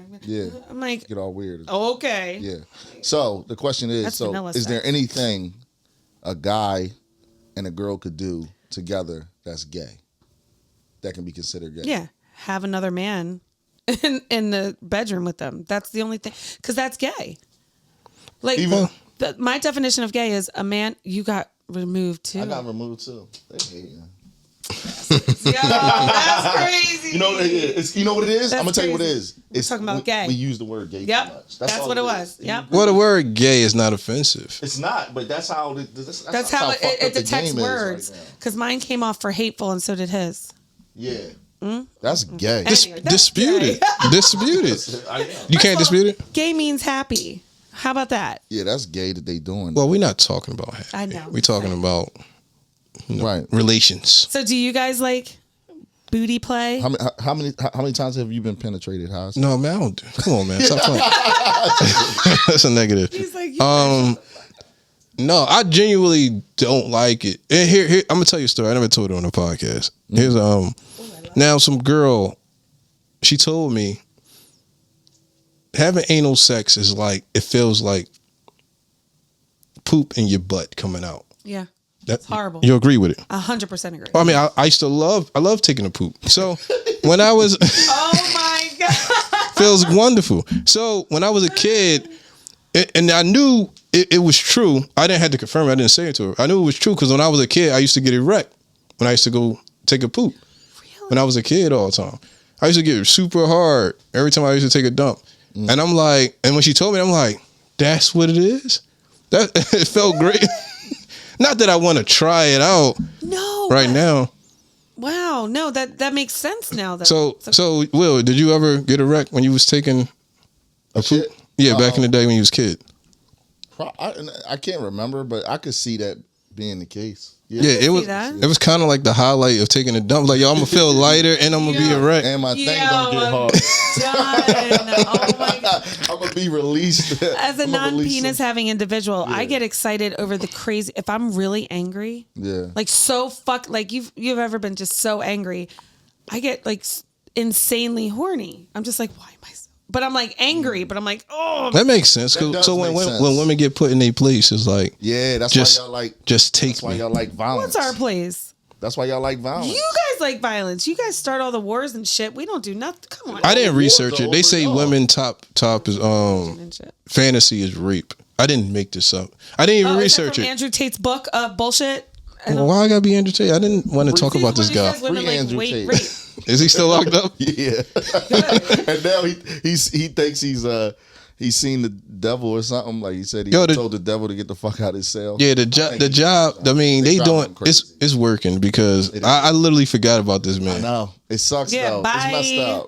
Speaker 2: I'm like,
Speaker 1: get all weird.
Speaker 2: Okay.
Speaker 1: Yeah. So the question is,
Speaker 2: That's vanilla
Speaker 1: is there
Speaker 2: sex.
Speaker 1: anything a guy and a girl could do together that's gay? That can be considered gay?
Speaker 2: Yeah. Have another man in the bedroom with them. That's the only thing. Because that's gay. Like, my definition of gay is a man, you got removed too.
Speaker 1: I got removed too. They hate you.
Speaker 2: Yo, that's crazy.
Speaker 1: You know what it is? I'm gonna tell you what it is.
Speaker 2: We're talking about gay.
Speaker 1: We use the word gay
Speaker 2: Yep.
Speaker 1: too much.
Speaker 2: That's what it was. Yep.
Speaker 3: Well, the word gay is not offensive.
Speaker 1: It's not, but that's how
Speaker 2: That's how it detects words. Because mine came off for hateful, and so did his.
Speaker 1: Yeah. That's gay.
Speaker 2: Anyway,
Speaker 3: Dispute it. Dispute it. You can't dispute it?
Speaker 2: Gay means happy. How about that?
Speaker 1: Yeah, that's gay that they doing.
Speaker 3: Well, we're not talking about happy.
Speaker 2: I know.
Speaker 3: We're talking about
Speaker 1: right
Speaker 3: relations.
Speaker 2: So do you guys like booty play?
Speaker 1: How many times have you been penetrated, Haas?
Speaker 3: No, man, I don't do. Come on, man. Stop playing. That's a negative.
Speaker 2: He's like,
Speaker 3: no, I genuinely don't like it. And here, I'm gonna tell you a story. I never told it on the podcast. Here's now some girl, she told me having anal sex is like, it feels like poop in your butt coming out.
Speaker 2: Yeah.
Speaker 3: That's
Speaker 2: horrible.
Speaker 3: You agree with it?
Speaker 2: 100% agree.
Speaker 3: I mean, I used to I love taking a poop. So when I was,
Speaker 2: oh my God,
Speaker 3: feels wonderful. So when I was a kid, and I knew it was true. I didn't have to confirm it. I didn't say it to her. I knew it was true because when I was a kid, I used to get erect when I used to go take a poop. Really? When I was a kid all the time. I used to get super hard every time I used to take a dump. And I'm like, and when she told me, I'm like, that's what it is? That it felt great. Not that I want to try it out right now.
Speaker 2: Wow. No, that makes sense now.
Speaker 3: Though. So Will, did you ever get erect when you was taking a poop? Yeah, back in the day when you was a kid.
Speaker 1: I can't remember, but I could see that being the case.
Speaker 3: Yeah, it was kind of like the highlight of taking a dump. Like, yo, I'm gonna feel lighter and I'm gonna be erect.
Speaker 1: And my thing don't get hard.
Speaker 2: Oh my God.
Speaker 1: I'm gonna be released.
Speaker 2: As a non-penis having individual, I get excited over the crazy. If I'm really angry, like so like you've ever been just so angry, I get like insanely horny. I'm just like, why am I so? But I'm like angry, but I'm like, oh.
Speaker 3: That makes sense. So when women get put in their place, it's like,
Speaker 1: that's why y'all like.
Speaker 3: Just take
Speaker 1: That's why y'all like violence.
Speaker 2: What's our place?
Speaker 1: That's why y'all like violence.
Speaker 2: You guys like violence. You guys start all the wars and shit. We don't do nothing. Come on.
Speaker 3: I didn't research it. They say women top is fantasy is rape. I didn't make this up. I didn't even research it.
Speaker 2: Andrew Tate's book of bullshit.
Speaker 3: Why I gotta be Andrew Tate? I didn't want to talk about this guy.
Speaker 2: Women like rape.
Speaker 3: Is he still locked up?
Speaker 1: Yeah. And now he thinks he's seen the devil or something. Like he said, he told the devil to get the fuck out of his cell.
Speaker 3: Yeah, the job. I mean, they doing it's working because I literally forgot about this man.
Speaker 1: I know it sucks though.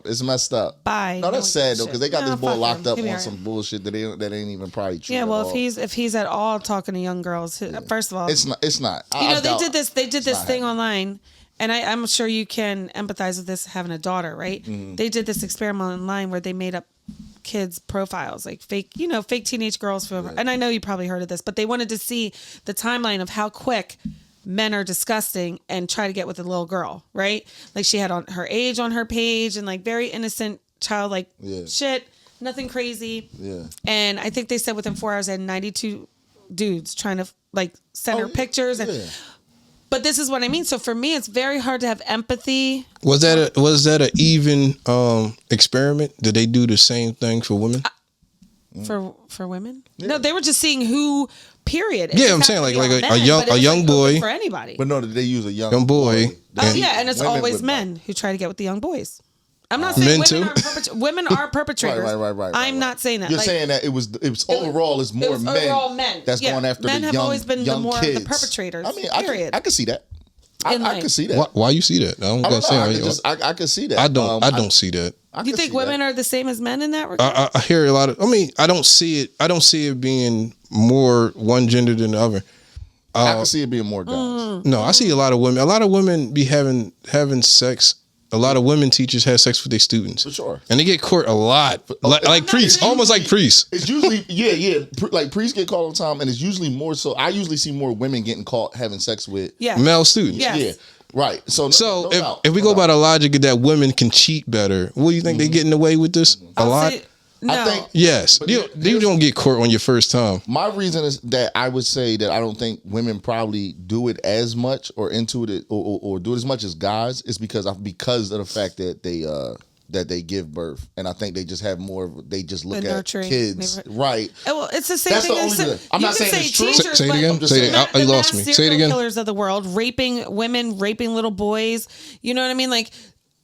Speaker 1: It's messed up.
Speaker 2: Bye.
Speaker 1: No, that's sad though because they got this boy locked up on some bullshit that ain't even probably true.
Speaker 2: Yeah, well, if he's at all talking to young girls, first of all,
Speaker 1: it's not.
Speaker 2: They did this thing online. And I'm sure you can empathize with this having a daughter, right? Mm-hmm. They did this experiment online where they made up kids' profiles, like fake teenage girls. And I know you probably heard of this, but they wanted to see the timeline of how quick men are disgusting and try to get with a little girl, right? Like she had on her age on her page and like very innocent childlike shit, nothing crazy. Yeah. And I think they said within 4 hours they had 92 dudes trying to like send her pictures and. But this is what I mean. So for me, it's very hard to have empathy. Was that an even
Speaker 3: experiment? Did they do the same thing for women?
Speaker 2: For women? Yeah. No, they were just seeing who. Period.
Speaker 3: I'm saying like a young boy
Speaker 2: for anybody.
Speaker 1: But no, they use a young
Speaker 3: boy.
Speaker 2: And it's always men who try to get with the young boys. I'm not saying women are perpetrators. Right. I'm not saying that.
Speaker 1: You're saying that it was overall is more men that's going after
Speaker 2: men
Speaker 1: the
Speaker 2: have
Speaker 1: young,
Speaker 2: always been
Speaker 1: young
Speaker 2: the more
Speaker 1: kids.
Speaker 2: The perpetrators.
Speaker 1: I mean, I can see that. I can see that.
Speaker 3: Why you see that?
Speaker 1: I can see that.
Speaker 3: I don't see that.
Speaker 2: Do you think women are the same as men in that regard?
Speaker 3: I hear a lot of. I mean, I don't see it being more one gender than the other.
Speaker 1: I can see it being more guys.
Speaker 3: No, I see a lot of women. A lot of women be having sex. A lot of women teachers have sex with their students.
Speaker 1: For sure.
Speaker 3: And they get caught a lot. Like priests. Almost like priests.
Speaker 1: It's usually, like priests get caught all the time. And it's usually more so. I usually see more women getting caught having sex with
Speaker 3: male students.
Speaker 1: Yes. Yeah. Right. So
Speaker 3: if we go by the logic that women can cheat better, what do you think they're getting away with this? A lot?
Speaker 2: No.
Speaker 1: I think
Speaker 3: yes. You don't get caught on your first time.
Speaker 1: My reason is that I would say that I don't think women probably do it as much or into it or do it as much as guys is because of the fact that they give birth, and I think they just have more. They just look at kids, right?
Speaker 2: Well, it's the same thing.
Speaker 1: I'm not saying it's true.
Speaker 3: Say it again. Say it. You lost me. Say it again.
Speaker 2: Killers of the world, raping women, raping little boys. You know what I mean? Like.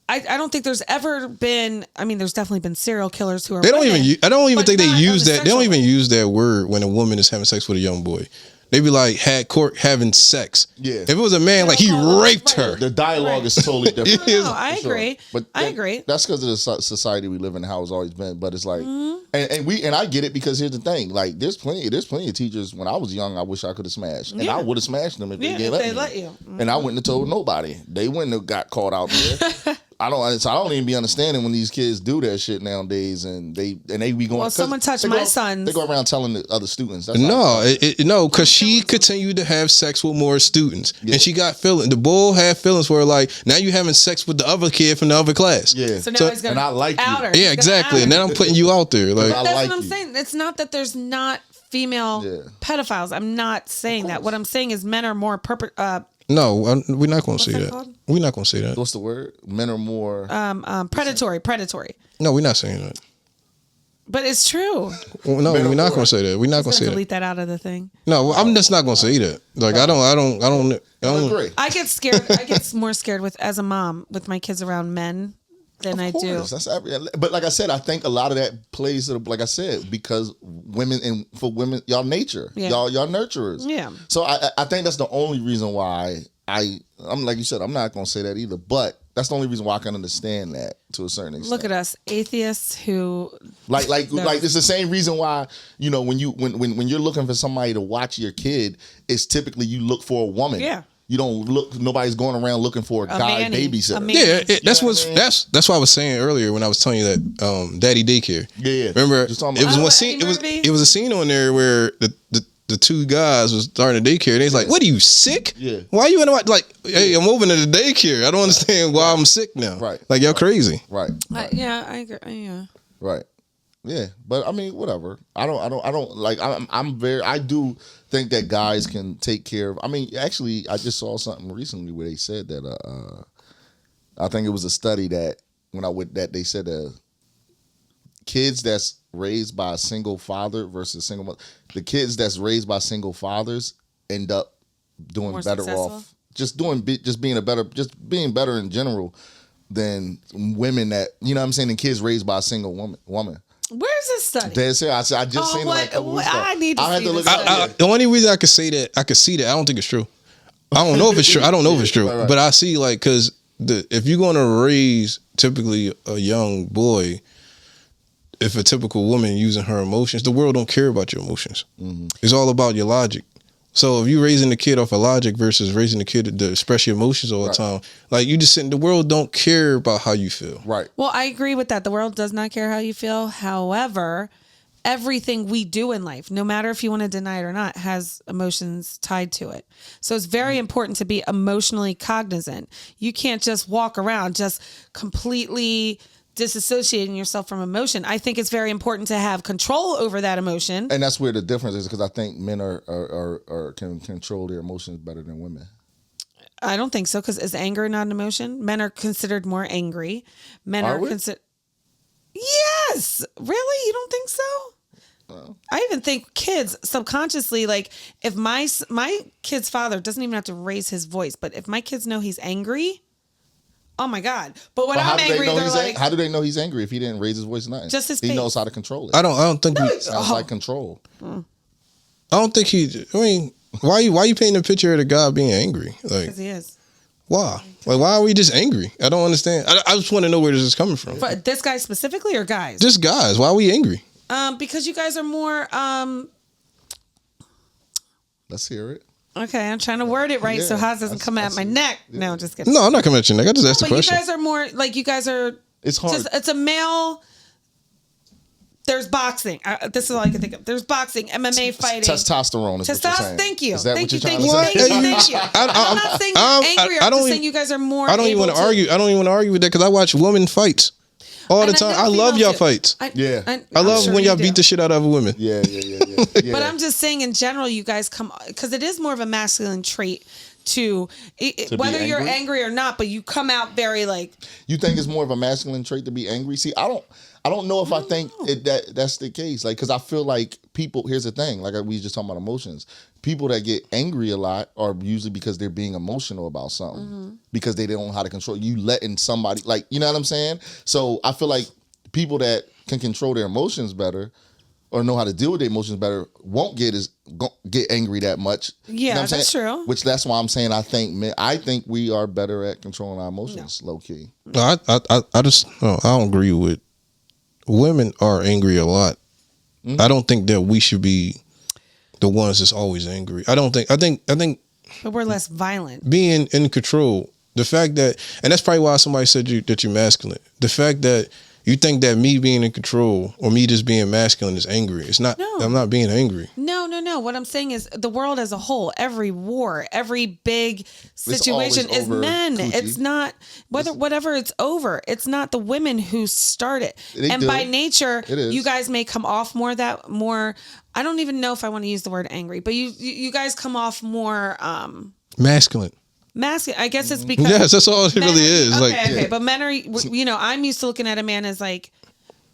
Speaker 2: I don't think there's ever been. I mean, there's definitely been serial killers who are.
Speaker 3: They don't even. I don't even think they use that. They don't even use that word when a woman is having sex with a young boy. They be like having sex. Yeah. If it was a man, like he raped her.
Speaker 1: The dialogue is totally different.
Speaker 2: No, I agree. But I agree.
Speaker 1: That's because of the society we live in, how it's always been. But it's like, and I get it because here's the thing. Like, there's plenty of teachers. When I was young, I wish I could have smashed, and I would have smashed them if they didn't let you. And I wouldn't have told nobody. They wouldn't have got caught out there. I don't even be understanding when these kids do that shit nowadays, and they be going.
Speaker 2: Well, someone touched my sons.
Speaker 1: They go around telling the other students. That's
Speaker 3: no, because she continued to have sex with more students, and she got feelings. The bull had feelings for her. Like, now you having sex with the other kid from the other class.
Speaker 1: Yeah.
Speaker 2: So now he's gonna
Speaker 1: I like
Speaker 2: out her.
Speaker 3: Yeah, exactly. And then I'm putting you out there. Like,
Speaker 2: that's what I'm saying. It's not that there's not female pedophiles. I'm not saying that. What I'm saying is men are more
Speaker 3: No, we're not going to say that. We're not going to say that.
Speaker 1: What's the word? Men are more
Speaker 2: predatory.
Speaker 3: No, we're not saying that.
Speaker 2: But it's true.
Speaker 3: Well, no, we're not going to say that. We're not going to say that.
Speaker 2: Delete that out of the thing.
Speaker 3: No, I'm just not going to say that. Like, I don't
Speaker 1: agree.
Speaker 2: I get scared. I get more scared as a mom with my kids around men than I do.
Speaker 1: But like I said, I think a lot of that plays, like I said, because women y'all nature, y'all nurturers.
Speaker 2: Yeah.
Speaker 1: So I think that's the only reason why I'm like you said, I'm not gonna say that either. But that's the only reason why I can understand that to a certain extent.
Speaker 2: Look at us, atheists who
Speaker 1: like it's the same reason why, when you're looking for somebody to watch your kid, it's typically you look for a woman.
Speaker 2: Yeah.
Speaker 1: You don't look. Nobody's going around looking for a guy babysitter.
Speaker 3: Yeah, that's what I was saying earlier when I was telling you that Daddy Daycare.
Speaker 1: Yeah.
Speaker 3: Remember, it was one scene. It was a scene on there where the two guys was starting a daycare. They was like, "What are you sick?
Speaker 1: Yeah.
Speaker 3: Why are you in the like? Hey, I'm moving to the daycare. I don't understand why I'm sick now.
Speaker 1: Right.
Speaker 3: Like y'all crazy.
Speaker 1: Right.
Speaker 2: Yeah, I agree. Yeah.
Speaker 1: Right. Yeah, but I mean, whatever. I don't like. I do think that guys can take care of. I mean, actually, I just saw something recently where they said that. I think it was a study that they said kids that's raised by a single father versus single mother, the kids that's raised by single fathers end up doing more better successful? Off. Just being better in general than women that I'm saying. And kids raised by a single woman.
Speaker 2: Where's this study?
Speaker 1: I just seen it like a couple weeks ago.
Speaker 2: I need to see this.
Speaker 3: The only reason I could see that, I don't think it's true. I don't know if it's true. I don't know if it's true. Right. But I see like, because if you're going to raise typically a young boy, if a typical woman using her emotions, the world don't care about your emotions. Mm-hmm. It's all about your logic. So if you're raising the kid off of logic versus raising the kid to express your emotions all the time, like you just sitting, the world don't care about how you feel. Right.
Speaker 2: Well, I agree with that. The world does not care how you feel. However, everything we do in life, no matter if you want to deny it or not, has emotions tied to it. So it's very important to be emotionally cognizant. You can't just walk around just completely disassociating yourself from emotion. I think it's very important to have control over that emotion.
Speaker 1: And that's where the difference is, because I think men can control their emotions better than women.
Speaker 2: I don't think so, because is anger not an emotion? Men are considered more angry. Men are considered... Yes! Really? You don't think so? Well, I even think kids subconsciously, like if my kid's father doesn't even have to raise his voice, but if my kids know he's angry... Oh my God! But when I'm angry, they're like,
Speaker 1: how do they know he's angry if he didn't raise his voice or nothing?
Speaker 2: Just his pace.
Speaker 1: He knows how to control it.
Speaker 3: I don't think
Speaker 1: sounds like control.
Speaker 3: I don't think I mean, why you painting a picture of the guy being angry? Like,
Speaker 2: because he is.
Speaker 3: Why? Like, why are we just angry? I don't understand. I just want to know where this is coming from.
Speaker 2: For this guy specifically, or guys?
Speaker 3: Just guys. Why are we angry?
Speaker 2: Because you guys are more.
Speaker 1: Let's hear it.
Speaker 2: Okay, I'm trying to word it right so Haas doesn't come at my neck. No, I'm just kidding.
Speaker 3: No, I'm not coming at your neck. I just asked the question.
Speaker 2: You guys are more like, you guys are.
Speaker 1: It's hard.
Speaker 2: It's a male. There's boxing. This is all I can think of. There's boxing, MMA fighting.
Speaker 1: Testosterone is what you're saying.
Speaker 2: Thank you.
Speaker 1: Is that
Speaker 2: thank
Speaker 1: what
Speaker 2: you.
Speaker 1: you're
Speaker 2: Thank
Speaker 1: trying
Speaker 2: you.
Speaker 1: to say?
Speaker 2: I'm not saying you're angry. I'm just saying you guys are more.
Speaker 3: I don't even want to argue. I don't even want to argue with that, because I watch women fights all the time. I love y'all fights. I love when y'all beat the shit out of other women.
Speaker 1: Yeah.
Speaker 2: But I'm just saying, in general, you guys come, because it is more of a masculine trait to whether you're angry or not, but you come out very like. You
Speaker 1: think it's more of a masculine trait to be angry? See, I don't know if I think that's the case. Like, because I feel like people. Here's the thing. Like we just talking about emotions. People that get angry a lot are usually because they're being emotional about something, because they don't know how to control. You letting somebody, like, you know what I'm saying? So I feel like people that can control their emotions better, or know how to deal with their emotions better, won't get angry that much.
Speaker 2: Yeah,
Speaker 1: you know what I'm
Speaker 2: that's
Speaker 1: saying?
Speaker 2: true.
Speaker 1: That's why I'm saying I think we are better at controlling our emotions, low key.
Speaker 3: No, I don't agree with. Women are angry a lot. Mm-hmm. I don't think that we should be the ones that's always angry. I think.
Speaker 2: But we're less violent.
Speaker 3: Being in control. The fact that, and that's probably why somebody said that you're masculine. The fact that you think that me being in control or me just being masculine is angry. It's not. No. I'm not being angry.
Speaker 2: No. What I'm saying is the world as a whole, every war, every big situation is men. Coochie. It's not whatever it's over. It's not the women who start it. By nature, you guys may come off more. I don't even know if I want to use the word angry, but you guys come off more
Speaker 3: masculine.
Speaker 2: Masculine. I guess it's because
Speaker 3: that's all it really is.
Speaker 2: Okay, but men are. I'm used to looking at a man as like.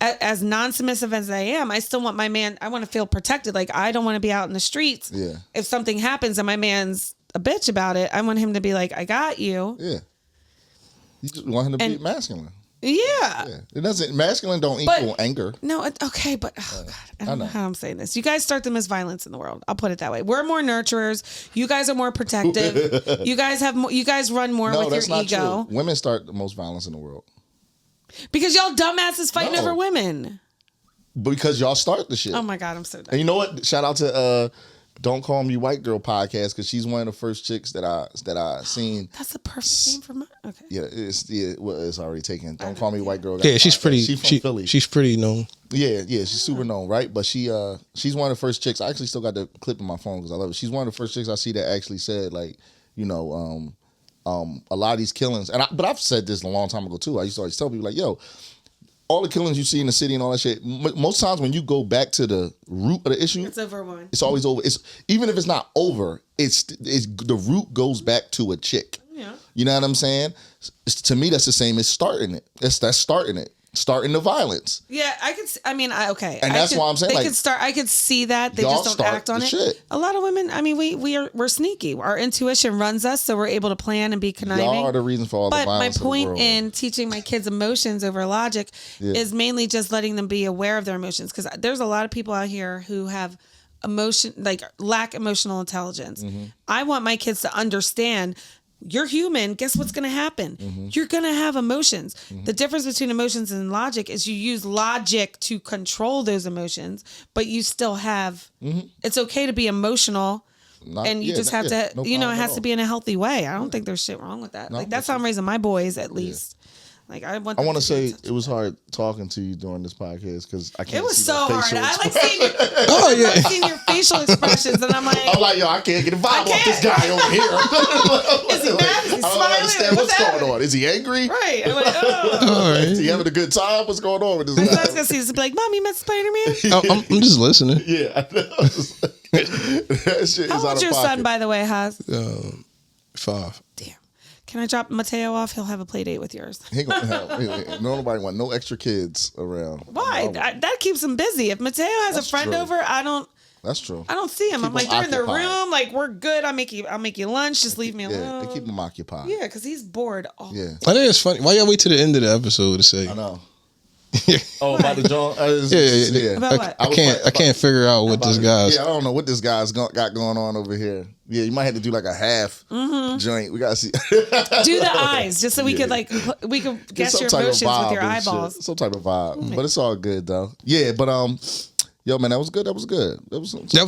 Speaker 2: As non-submissive as I am, I still want my man. I want to feel protected. Like, I don't want to be out in the streets. Yeah. If something happens and my man's a bitch about it, I want him to be like, "I got you."
Speaker 1: Yeah. You just want him to be masculine.
Speaker 2: Yeah.
Speaker 1: It doesn't. Masculine don't equal anger.
Speaker 2: No. Okay, but God, I don't know how I'm saying this. You guys start them as violence in the world. I'll put it that way. We're more nurturers. You guys are more protective. You guys have. You guys run more with your ego.
Speaker 1: True. Women start the most violence in the world.
Speaker 2: Because y'all dumbasses fighting over women.
Speaker 1: Because y'all start the shit.
Speaker 2: Oh my God, I'm so done.
Speaker 1: And you know what? Shout out to Don't Call Me White Girl podcast because she's one of the first chicks that I seen.
Speaker 2: That's the perfect name for my. Okay.
Speaker 1: Yeah, it's already taken. Don't Call Me White Girl.
Speaker 3: Yeah, she's pretty.
Speaker 1: She's from Philly.
Speaker 3: She's pretty known.
Speaker 1: Yeah, she's super known, right? But she's one of the first chicks. I actually still got the clip in my phone because I love it. She's one of the first chicks I see that actually said like, a lot of these killings, but I've said this a long time ago too. I used to always tell people like, yo, all the killings you see in the city and all that shit, most times when you go back to the root of the issue,
Speaker 2: it's over one.
Speaker 1: It's always over. It's even if it's not over, it's the root goes back to a chick.
Speaker 2: Yeah.
Speaker 1: You know what I'm saying? To me, that's the same as starting it. That's starting it. Starting the violence.
Speaker 2: Yeah, I could. Okay,
Speaker 1: and that's why I'm saying
Speaker 2: they
Speaker 1: like,
Speaker 2: could start. I could see that they just don't act on it.
Speaker 1: Shit.
Speaker 2: A lot of women. I mean, we're sneaky. Our intuition runs us, so we're able to plan and be conniving.
Speaker 1: Y'all are the reason for all the violence.
Speaker 2: But my point in teaching my kids emotions over logic is mainly just letting them be aware of their emotions, because there's a lot of people out here who have lack emotional intelligence.
Speaker 1: Mm-hmm.
Speaker 2: I want my kids to understand. You're human. Guess what's going to happen? Mm-hmm. You're going to have emotions. Mm-hmm. The difference between emotions and logic is you use logic to control those emotions, but you still have, it's okay to be emotional. You just have to, it has to be in a healthy way. I don't think there's shit wrong with that. That's how I'm raising my boys, at least. Like I want to
Speaker 1: say it was hard talking to you during this podcast because I can't.
Speaker 2: It was
Speaker 1: see
Speaker 2: so hard. I like seeing your facial expressions, and I'm like,
Speaker 1: yo, I can't get a vibe off this guy over here.
Speaker 2: Is he mad? Is he smiling?
Speaker 1: I don't understand what's going on. Is he angry?
Speaker 2: Right. I'm like, oh.
Speaker 1: Is he having a good time? What's going on with this guy?
Speaker 2: My son's gonna see this and be like, Mom, you met Spider-Man?
Speaker 3: I'm just listening.
Speaker 1: Yeah, I know. That shit
Speaker 2: How old's your son, by the way, Haas?
Speaker 3: 5.
Speaker 2: Damn. Can I drop Mateo off? He'll have a play date with yours.
Speaker 1: He gonna have, nobody want no extra kids around.
Speaker 2: Why? That keeps him busy. If Mateo has a friend over,
Speaker 1: That's true.
Speaker 2: I don't see him. I'm like, they're in their room. Like, we're good. I'll make you lunch. Just leave me alone.
Speaker 1: Yeah, they keep him occupied.
Speaker 2: Yeah, because he's bored.
Speaker 1: Yeah.
Speaker 3: I think it's funny. Why y'all wait to the end of the episode to say?
Speaker 1: I know. About the John?
Speaker 3: Yeah.
Speaker 2: About what?
Speaker 3: I can't figure out what this guy's.
Speaker 1: Yeah, I don't know what this guy's got going on over here. Yeah, you might have to do like a half joint. We gotta see.
Speaker 2: Do the eyes just so we could guess your emotions with your eyeballs.
Speaker 1: Some type of vibe, but it's all good though. Yeah, but yo, man, that was good. That was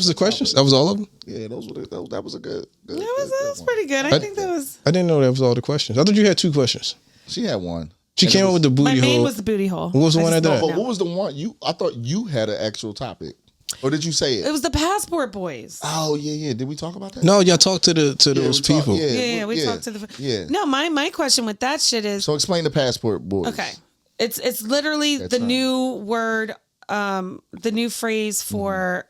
Speaker 1: the questions.
Speaker 3: That was all of them.
Speaker 1: Yeah, that was a good.
Speaker 2: That was pretty good. I think that was.
Speaker 3: I didn't know that was all the questions. I thought you had 2 questions.
Speaker 1: She had one.
Speaker 3: She came up with the booty hole.
Speaker 2: My main was the booty hole.
Speaker 3: What was the one after that?
Speaker 1: But what was the one I thought you had an actual topic, or did you say it?
Speaker 2: It was the passport boys.
Speaker 1: Oh yeah. Did we talk about that?
Speaker 3: No, y'all talked to those people.
Speaker 2: We talked to the. Yeah. No, my question with that shit is.
Speaker 1: So explain the passport boys.
Speaker 2: Okay, it's literally the new word, the new phrase for.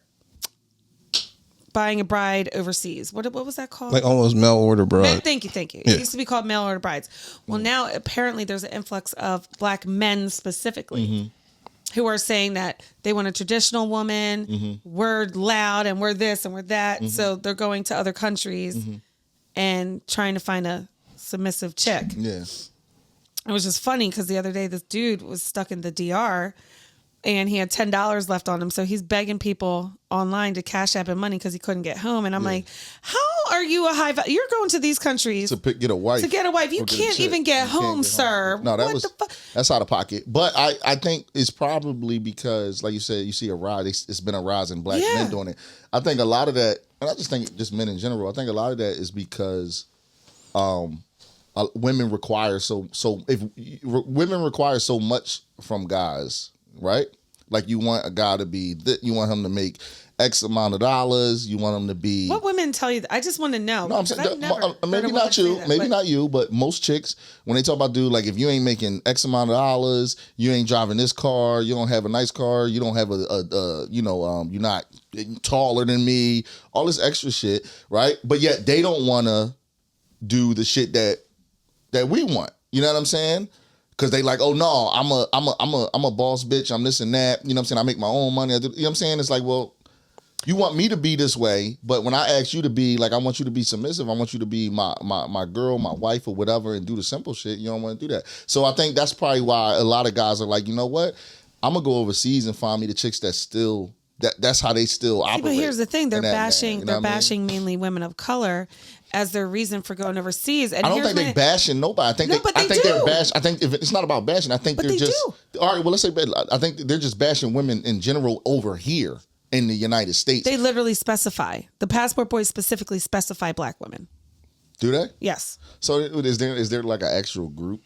Speaker 2: Buying a bride overseas. What was that called?
Speaker 3: Like almost mail order bride.
Speaker 2: Thank you.
Speaker 3: Yeah.
Speaker 2: It used to be called mail order brides. Well, now apparently there's an influx of black men specifically who are saying that they want a traditional woman. We're loud and we're this and we're that. So they're going to other countries and trying to find a submissive chick.
Speaker 1: Yeah.
Speaker 2: It was just funny because the other day this dude was stuck in the DR. And he had $10 left on him. So he's begging people online to cash app him money because he couldn't get home. And I'm like, how are you a high value? You're going to these countries
Speaker 1: to get a wife.
Speaker 2: You can't even get home, sir.
Speaker 1: No, that's out of pocket. But I think it's probably because, like you said, you see a rise. It's been a rise in black men doing it. I think a lot of that, and I just think just men in general, I think a lot of that is because women require women require so much from guys. Right? Like you want a guy to be, you want him to make X amount of dollars. You want him to be.
Speaker 2: What women tell you? I just want to know.
Speaker 1: No, I'm saying maybe not you, but most chicks, when they talk about dude, like if you ain't making X amount of dollars, you ain't driving this car, you don't have a nice car, you don't have you're not taller than me, all this extra shit, right? But yet they don't want to do the shit that we want. You know what I'm saying? Because they like, oh no, I'm a boss bitch. I'm this and that. You know what I'm saying? I make my own money. You know what I'm saying? It's like, well, you want me to be this way, but when I ask you to be like, I want you to be submissive. I want you to be my girl, my wife, or whatever, and do the simple shit. You don't want to do that. So I think that's probably why a lot of guys are like, you know what? I'm gonna go overseas and find me the chicks that still. That's how they still operate.
Speaker 2: But here's the thing: they're bashing mainly women of color as their reason for going overseas. And
Speaker 1: I don't think they're bashing nobody. I think they're bashing. I think if it's not about bashing, I think they're just all right. Well, let's say I think they're just bashing women in general over here. in the United States.
Speaker 2: They literally specify. The passport boys specifically specify black women.
Speaker 1: Do they?
Speaker 2: Yes.
Speaker 1: So is there like an actual group?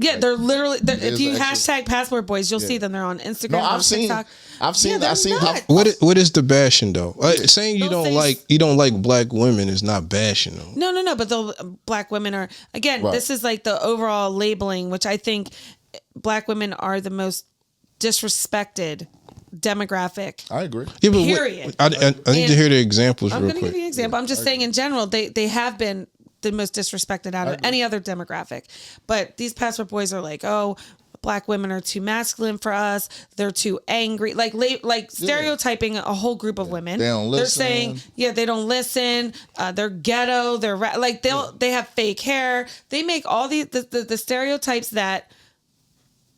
Speaker 2: Yeah, they're literally. If you
Speaker 1: actual,
Speaker 2: hashtag passport boys, you'll see them. They're on Instagram.
Speaker 1: No,
Speaker 2: on TikTok.
Speaker 1: I've seen.
Speaker 3: What is the bashing though? Saying you
Speaker 2: They'll
Speaker 3: don't like black women is not bashing them.
Speaker 2: No. But the black women are again.
Speaker 1: Right.
Speaker 2: This is like the overall labeling, which I think black women are the most disrespected demographic.
Speaker 1: I agree.
Speaker 3: Yeah, but
Speaker 2: period.
Speaker 3: I need to hear the examples real quick.
Speaker 2: I'm going to give you an example. I'm just saying in general, they have been the most disrespected out of any other demographic. But these passport boys are like, oh, black women are too masculine for us. They're too angry. Like stereotyping a whole group of women.
Speaker 1: They don't listen.
Speaker 2: They're saying, they don't listen. They're ghetto. They're they have fake hair. They make all the stereotypes that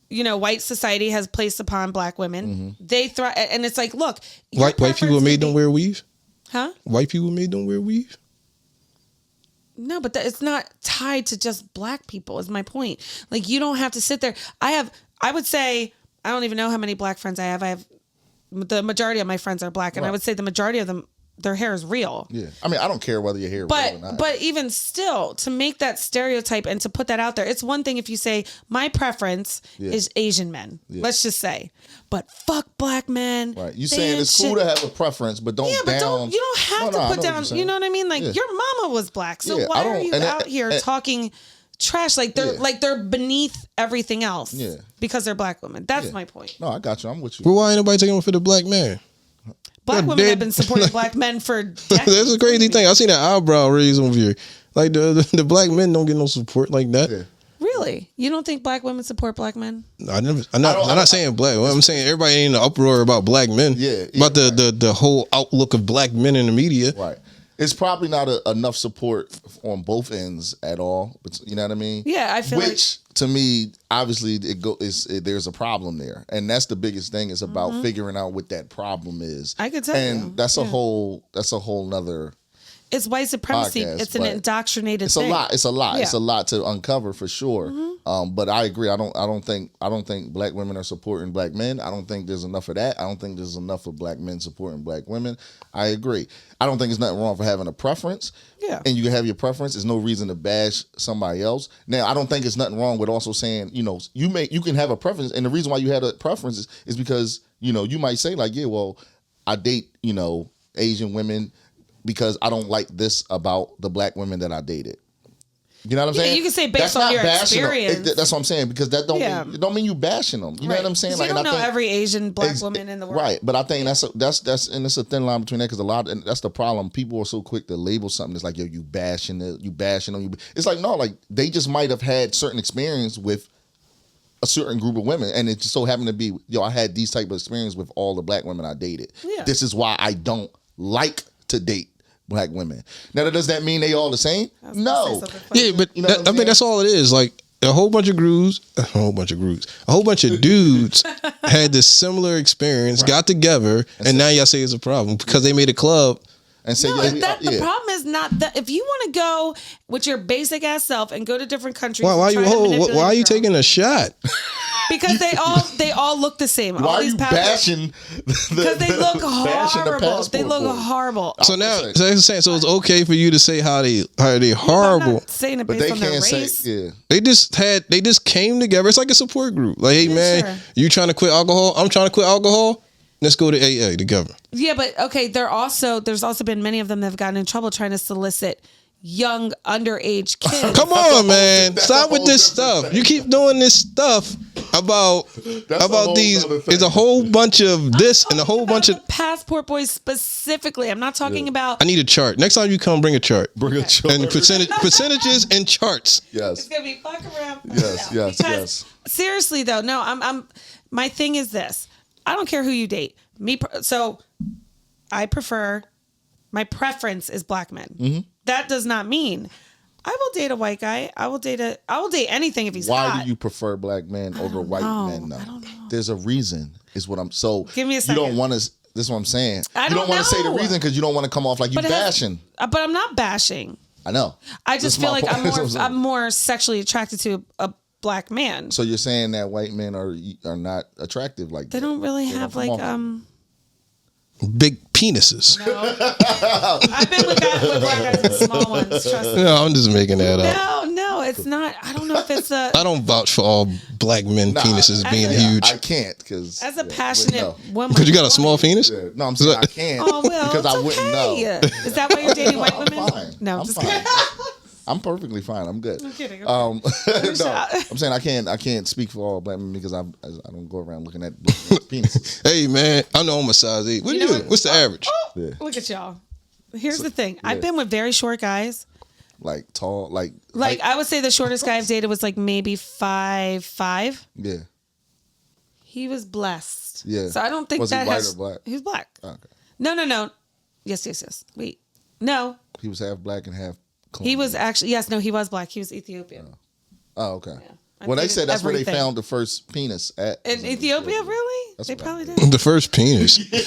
Speaker 2: white society has placed upon black women. They thrive, and it's like, look,
Speaker 3: white people made them wear weave.
Speaker 2: Huh?
Speaker 3: White people made them wear weave.
Speaker 2: No, but it's not tied to just black people is my point. Like, you don't have to sit there. I would say, I don't even know how many black friends I have. The majority of my friends are black, and I would say the majority of them, their hair is real.
Speaker 1: Yeah. I mean, I don't care whether your hair is real or not.
Speaker 2: But even still, to make that stereotype and to put that out there, it's one thing if you say, my preference is Asian men. Yeah. Let's just say. But fuck black men.
Speaker 1: Right. You saying it's cool to have a preference, but don't
Speaker 2: you don't have to put down, you know what I mean? Like, your mama was black. So why are you out here talking trash like they're beneath everything else because they're black women? That's my point.
Speaker 1: No, I got you. I'm with you.
Speaker 3: Well, why ain't nobody taking one for the black man?
Speaker 2: Black women have been supporting black men for decades.
Speaker 3: That's a crazy thing. I seen that eyebrow raise over here. Like the black men don't get no support like that.
Speaker 1: Yeah.
Speaker 2: Really? You don't think black women support black men?
Speaker 3: I'm not saying black. I'm saying everybody ain't in the uproar about black men.
Speaker 1: Yeah.
Speaker 3: About the whole outlook of black men in the media.
Speaker 1: Right. It's probably not enough support on both ends at all. But you know what I mean?
Speaker 2: Yeah, I feel
Speaker 1: to me, obviously, there's a problem there, and that's the biggest thing. Is about figuring out what that problem is.
Speaker 2: I could tell you,
Speaker 1: and that's a whole nother.
Speaker 2: It's white supremacy.
Speaker 1: Podcast,
Speaker 2: it's an indoctrinated.
Speaker 1: It's
Speaker 2: thing.
Speaker 1: a lot. It's a lot.
Speaker 2: Yeah.
Speaker 1: It's a lot to uncover for sure. But I agree. I don't think black women are supporting black men. I don't think there's enough of that. I don't think there's enough of black men supporting black women. I agree. I don't think there's nothing wrong for having a preference.
Speaker 2: Yeah.
Speaker 1: And you can have your preference. There's no reason to bash somebody else. Now, I don't think it's nothing wrong with also saying, you can have a preference. And the reason why you had a preference is because, you might say like, yeah, well, I date, Asian women because I don't like this about the black women that I dated. You know what I'm saying?
Speaker 2: You can say based on your experience.
Speaker 1: That's what I'm saying, because that don't mean you bashing them. You know what I'm saying?
Speaker 2: Like, you don't know every Asian black woman in the world.
Speaker 1: Right, but I think that's and it's a thin line between that, because and that's the problem. People are so quick to label something as like, yo, you bashing them. It's like, no, like they just might have had certain experience with a certain group of women, and it just so happened to be, I had these type of experience with all the black women I dated.
Speaker 2: Yeah.
Speaker 1: This is why I don't like to date black women. Now, does that mean they all the same? No.
Speaker 3: Yeah, but I mean, that's all it is. Like a whole bunch of dudes had this similar experience, got together, and now y'all say it's a problem because they made a club.
Speaker 1: And say,
Speaker 2: the problem is not that. If you want to go with your basic ass self and go to different countries,
Speaker 3: why are you taking a shot?
Speaker 2: Because they all look the same.
Speaker 1: Why are you bashing?
Speaker 2: Because they look horrible. They look horrible.
Speaker 3: So now, so it's okay for you to say how they horrible.
Speaker 2: I'm not saying it based on their race.
Speaker 3: They just came together. It's like a support group. Like, hey man, you trying to quit alcohol? I'm trying to quit alcohol. Let's go to AA together. Yeah,
Speaker 2: but okay. There's also been many of them that have gotten in trouble trying to solicit young underage kids.
Speaker 3: Come on, man! Stop with this stuff. Thing. You keep doing this stuff about these. There's a whole bunch of this and a whole bunch of
Speaker 2: passport boys specifically. I'm not talking about.
Speaker 3: I need a chart. Next time you come, bring a chart.
Speaker 1: Bring a chart
Speaker 3: and percentages and charts.
Speaker 1: Yes,
Speaker 2: it's gonna be fuck around.
Speaker 1: Yes.
Speaker 2: Seriously though, no. I'm. My thing is this. I don't care who you date. So I prefer. My preference is black men. Mm-hmm. That does not mean I will date a white guy. I will date anything if he's hot.
Speaker 1: Why do you prefer black men over white men though?
Speaker 2: I don't know.
Speaker 1: There's a reason. Is what I'm so.
Speaker 2: Give me a second.
Speaker 1: You don't want to. This is what I'm saying.
Speaker 2: You
Speaker 1: don't want to say the reason because you don't want to come off like you bashing.
Speaker 2: But I'm not bashing.
Speaker 1: I know.
Speaker 2: I just feel like I'm more sexually attracted to a black man.
Speaker 1: So you're saying that white men are not attractive like
Speaker 2: they don't really have like
Speaker 3: big penises.
Speaker 2: No. I've been with black guys with small ones. Trust me.
Speaker 3: No, I'm just making that up.
Speaker 2: No, it's not. I don't know if it's a.
Speaker 3: I don't vouch for all black men penises being huge.
Speaker 1: I can't because
Speaker 2: as a passionate woman.
Speaker 3: Because you got a small penis?
Speaker 1: Yeah. No, I'm saying I can't.
Speaker 2: Oh well,
Speaker 1: because I wouldn't know.
Speaker 2: Is that why you're dating white women?
Speaker 1: I'm fine.
Speaker 2: No,
Speaker 1: I'm
Speaker 2: just
Speaker 1: fine.
Speaker 2: kidding.
Speaker 1: I'm perfectly fine. I'm good.
Speaker 2: I'm kidding.
Speaker 1: No, I'm saying I can't speak for all black men because I don't go around looking at penises.
Speaker 3: Hey man, I know I'm a size 8. What are you? What's the average?
Speaker 1: Yeah.
Speaker 2: Look at y'all. Here's the thing. I've been with very short guys.
Speaker 1: Like tall, like
Speaker 2: I would say the shortest guy I've dated was like maybe 5'5".
Speaker 1: Yeah.
Speaker 2: He was blessed.
Speaker 1: Yeah.
Speaker 2: So I don't think
Speaker 1: Was
Speaker 2: that
Speaker 1: he white
Speaker 2: has.
Speaker 1: or black?
Speaker 2: He was black.
Speaker 1: Okay.
Speaker 2: No. Yes. Wait. No.
Speaker 1: He was half black and half Colombian.
Speaker 2: He was actually he was black. He was Ethiopian.
Speaker 1: Oh, okay.
Speaker 2: Yeah.
Speaker 1: Well, they said that's where
Speaker 2: everything.
Speaker 1: they found the first penis at.
Speaker 2: In Ethiopia, really?
Speaker 1: That's
Speaker 2: They
Speaker 1: what
Speaker 2: probably
Speaker 1: I
Speaker 2: did.
Speaker 3: The first penis.
Speaker 2: Just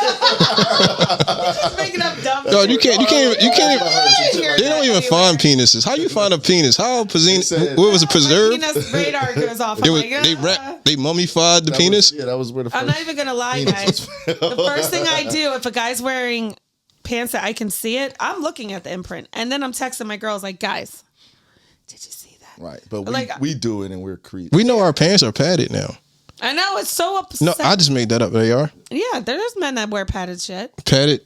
Speaker 2: making up dumb.
Speaker 3: No, you can't.
Speaker 2: They
Speaker 3: They don't even find penises. How you find a penis? How what was it preserved?
Speaker 2: Penis radar goes off.
Speaker 3: It
Speaker 2: I'm
Speaker 3: was,
Speaker 2: like,
Speaker 3: they mummified the penis.
Speaker 1: That was where the first.
Speaker 2: I'm not even gonna lie, guys. The first thing I do if a guy's wearing pants that I can see it, I'm looking at the imprint, and then I'm texting my girls like, guys, did you see that?
Speaker 1: Right, but
Speaker 2: Like-
Speaker 1: we do it and we're creeps.
Speaker 3: We know our pants are padded now.
Speaker 2: I know it's so upset.
Speaker 3: No, I just made that up. They are
Speaker 2: Yeah, there's men that wear padded shit.
Speaker 3: padded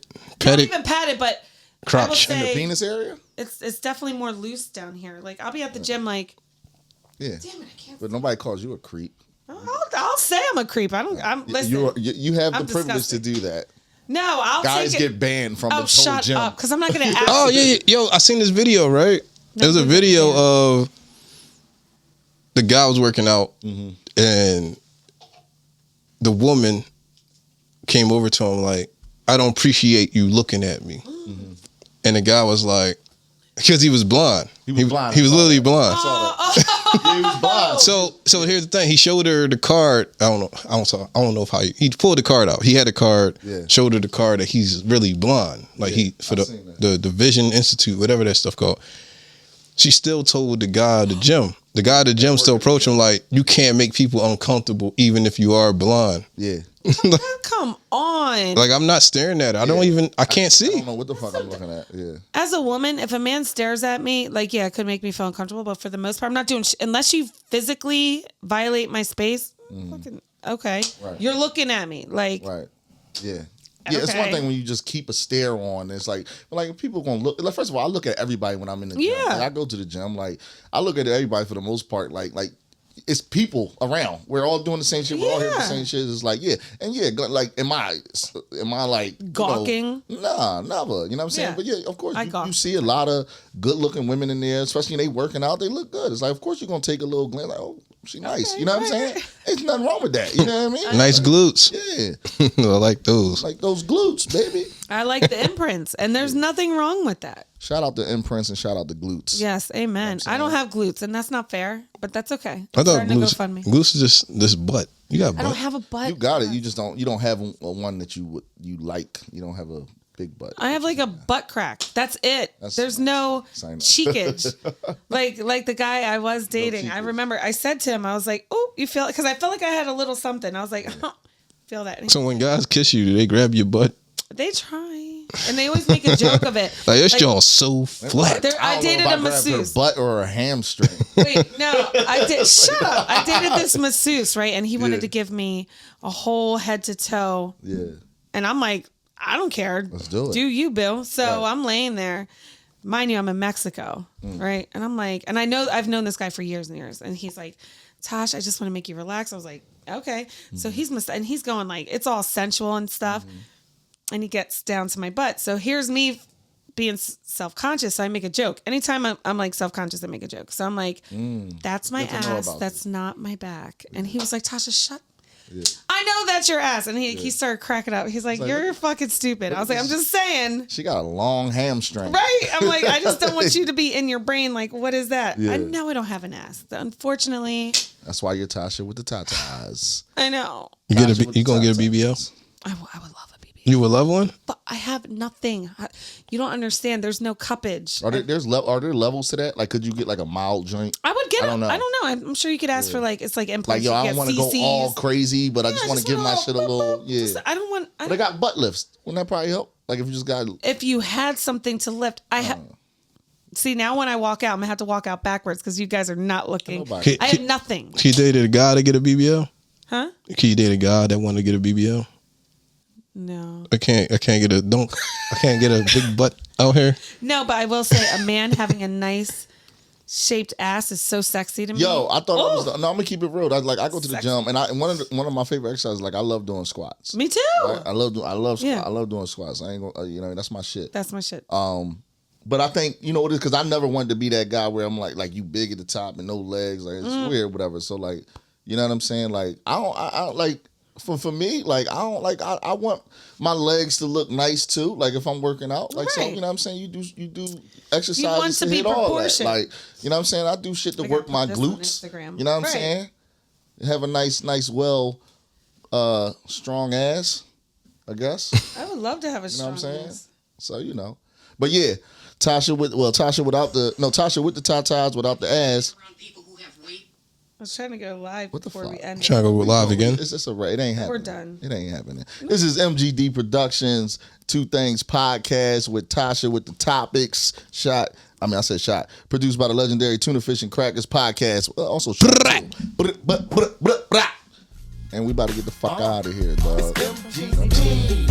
Speaker 2: Not even padded, but I will
Speaker 3: crotch.
Speaker 1: In the
Speaker 2: say
Speaker 1: penis area?
Speaker 2: it's definitely more loose down here. Like I'll be at the gym, like,
Speaker 1: Yeah.
Speaker 2: damn it, I can't.
Speaker 1: But nobody calls you a creep.
Speaker 2: I'll say I'm a creep. I don't. I'm listen.
Speaker 1: You have the
Speaker 2: I'm
Speaker 1: privilege
Speaker 2: disgusting.
Speaker 1: to do that.
Speaker 2: No, I'll
Speaker 1: Guys
Speaker 2: take it.
Speaker 1: get banned from the
Speaker 2: Oh,
Speaker 1: whole
Speaker 2: shut
Speaker 1: gym.
Speaker 2: up, because I'm not gonna ask.
Speaker 3: Oh yeah, yo, I seen this video. Right, there was a video of the guy was working out, and the woman came over to him like, "I don't appreciate you looking at me," and the guy was like, because he was blind.
Speaker 1: He was blind.
Speaker 3: He was literally blind.
Speaker 1: I saw that. Yeah, he was blind.
Speaker 3: So here's the thing. He showed her the card. I don't know if he pulled the card out. He had a card.
Speaker 1: Yeah.
Speaker 3: Showed her the card that he's really blind. Like for the Vision Institute, whatever that stuff called. She still told the guy at the gym. The guy at the gym still approached him like, you can't make people uncomfortable even if you are blind.
Speaker 1: Yeah.
Speaker 2: Come on.
Speaker 3: Like I'm not staring at her. I can't see.
Speaker 1: I don't know what the fuck I'm looking at. Yeah.
Speaker 2: As a woman, if a man stares at me, like, yeah, it could make me feel uncomfortable, but for the most part, I'm not doing unless you physically violate my space. Fucking, okay.
Speaker 1: Right.
Speaker 2: You're looking at me. Like,
Speaker 1: Right. Yeah. Yeah, it's one
Speaker 2: Okay.
Speaker 1: thing when you just keep a stare on. It's like people gonna look. Like, first of all, I look at everybody when I'm in the gym.
Speaker 2: Yeah.
Speaker 1: Like, I go to the gym. Like I look at everybody for the most part. Like it's people around. We're all doing the same shit. We're all hearing the same shit. It's like like am I like
Speaker 2: gawking?
Speaker 1: Nah, never. You know what I'm saying?
Speaker 2: Yeah.
Speaker 1: But yeah, of course
Speaker 2: I
Speaker 1: you see a lot of good looking women in there, especially when they working out. They look good. It's like of course you're gonna take a little glance. Like she nice.
Speaker 2: Okay,
Speaker 1: You know what I'm saying? Ain't nothing wrong with that. You know what I mean?
Speaker 3: Nice glutes.
Speaker 1: Yeah,
Speaker 3: I like those.
Speaker 1: like those glutes, baby.
Speaker 2: I like the imprints, and there's nothing wrong with that.
Speaker 1: Shout out the imprints and shout out the glutes.
Speaker 2: Yes, amen. I don't have glutes, and that's not fair, but that's okay.
Speaker 3: I thought
Speaker 2: Starting to
Speaker 3: glutes
Speaker 2: GoFundMe.
Speaker 3: is just this butt. You got
Speaker 2: I don't
Speaker 3: butt.
Speaker 2: have a butt.
Speaker 1: You got it. You just don't. You don't have one that you like. You don't have a big butt.
Speaker 2: I have like a butt crack. That's it. There's no
Speaker 1: Sign up.
Speaker 2: cheekage. like the guy I was dating. I remember I said to him, I was like, "Oh, you feel it?" Because I felt like I had a little something. I was like, "Feel that?" And
Speaker 3: So when guys kiss you, do they grab your butt?
Speaker 2: they try, and they always make a joke of it.
Speaker 3: Like this jaw's so flat.
Speaker 2: I dated a masseuse.
Speaker 1: Butt or a hamstring.
Speaker 2: Wait, no, I did. Shut up. I dated this masseuse, right? And he wanted to give me a whole head to toe.
Speaker 1: Yeah.
Speaker 2: And I'm like, I don't care.
Speaker 1: Let's do it.
Speaker 2: Do you, Bill? So
Speaker 1: Right.
Speaker 2: I'm laying there. Mind you, I'm in Mexico, right? And I'm like, and I've known this guy for years and years. And he's like, Tosh, I just want to make you relax. I was like, okay. So he's going like, it's all sensual and stuff. And he gets down to my butt. So here's me being self-conscious. So I make a joke. Anytime I'm like self-conscious, I make a joke. So I'm like, that's my
Speaker 1: Good to know
Speaker 2: ass.
Speaker 1: about
Speaker 2: That's not my back. And he was like, Tasha, shut. I know that's your ass. And he started cracking up. He's like, you're fucking stupid. I was like, I'm just saying.
Speaker 1: She got a long hamstring.
Speaker 2: Right? I'm like, I just don't want you to be in your brain. Like, what is that?
Speaker 1: Yeah.
Speaker 2: I know I don't have an ass. Unfortunately,
Speaker 1: That's why you're Tasha with the tatas.
Speaker 2: I know.
Speaker 3: You gonna get a BBL?
Speaker 2: I would love a BBL.
Speaker 3: You would love one?
Speaker 2: But I have nothing. You don't understand. There's no cuppage.
Speaker 1: Are there levels to that? Like, could you get like a mild joint?
Speaker 2: I would get
Speaker 1: I don't know.
Speaker 2: I'm sure you could ask for like, it's like implants.
Speaker 1: Like, yo,
Speaker 2: you
Speaker 1: I
Speaker 2: get
Speaker 1: don't want to go
Speaker 2: CCs.
Speaker 1: all crazy, but I just want to give my shit a little,
Speaker 2: I don't want.
Speaker 1: But they got butt lifts. Wouldn't that probably help? Like, if you just got.
Speaker 2: If you had something to lift, See, now when I walk out, I'm going to have to walk out backwards because you guys are not looking. I have nothing.
Speaker 3: He dated a guy to get a BBL?
Speaker 2: Huh?
Speaker 3: He dated a guy that wanted to get a BBL?
Speaker 2: No.
Speaker 3: I can't get a big butt out here.
Speaker 2: No, but I will say a man having a nice shaped ass is so sexy to me.
Speaker 1: Yo, I thought I'm gonna keep it real. I go to the gym, and one of my favorite exercises, like I love doing squats.
Speaker 2: Me too.
Speaker 1: Right? I love doing squats. I ain't gonna, that's my shit.
Speaker 2: That's my shit.
Speaker 1: But I think, you know what it is, because I never wanted to be that guy where I'm like you big at the top and no legs. Like, it's weird, whatever. So, like, you know what I'm saying? Like, I don't like, for me, like, I want my legs to look nice too. Like, if I'm working out, like, so, you know what I'm saying? You do exercises to hit all that. Like, you know what I'm saying? I do shit to work my glutes. You know what I'm saying? Have a nice, well, strong ass, I guess.
Speaker 2: I would love to have a strong ass.
Speaker 1: You know what I'm saying? So, you know. But yeah, Tasha with the tatas without the ass.
Speaker 2: I was trying to go live before we end.
Speaker 3: Trying to go live again?
Speaker 1: It ain't happening.
Speaker 2: We're done.
Speaker 1: It ain't happening. This is MGD Productions, Two Things Podcast with Tasha with the topics. I said shot. Produced by the legendary Tuna Fish and Crackers Podcast. Also shot. And we about to get the fuck out of here, dog. MGD.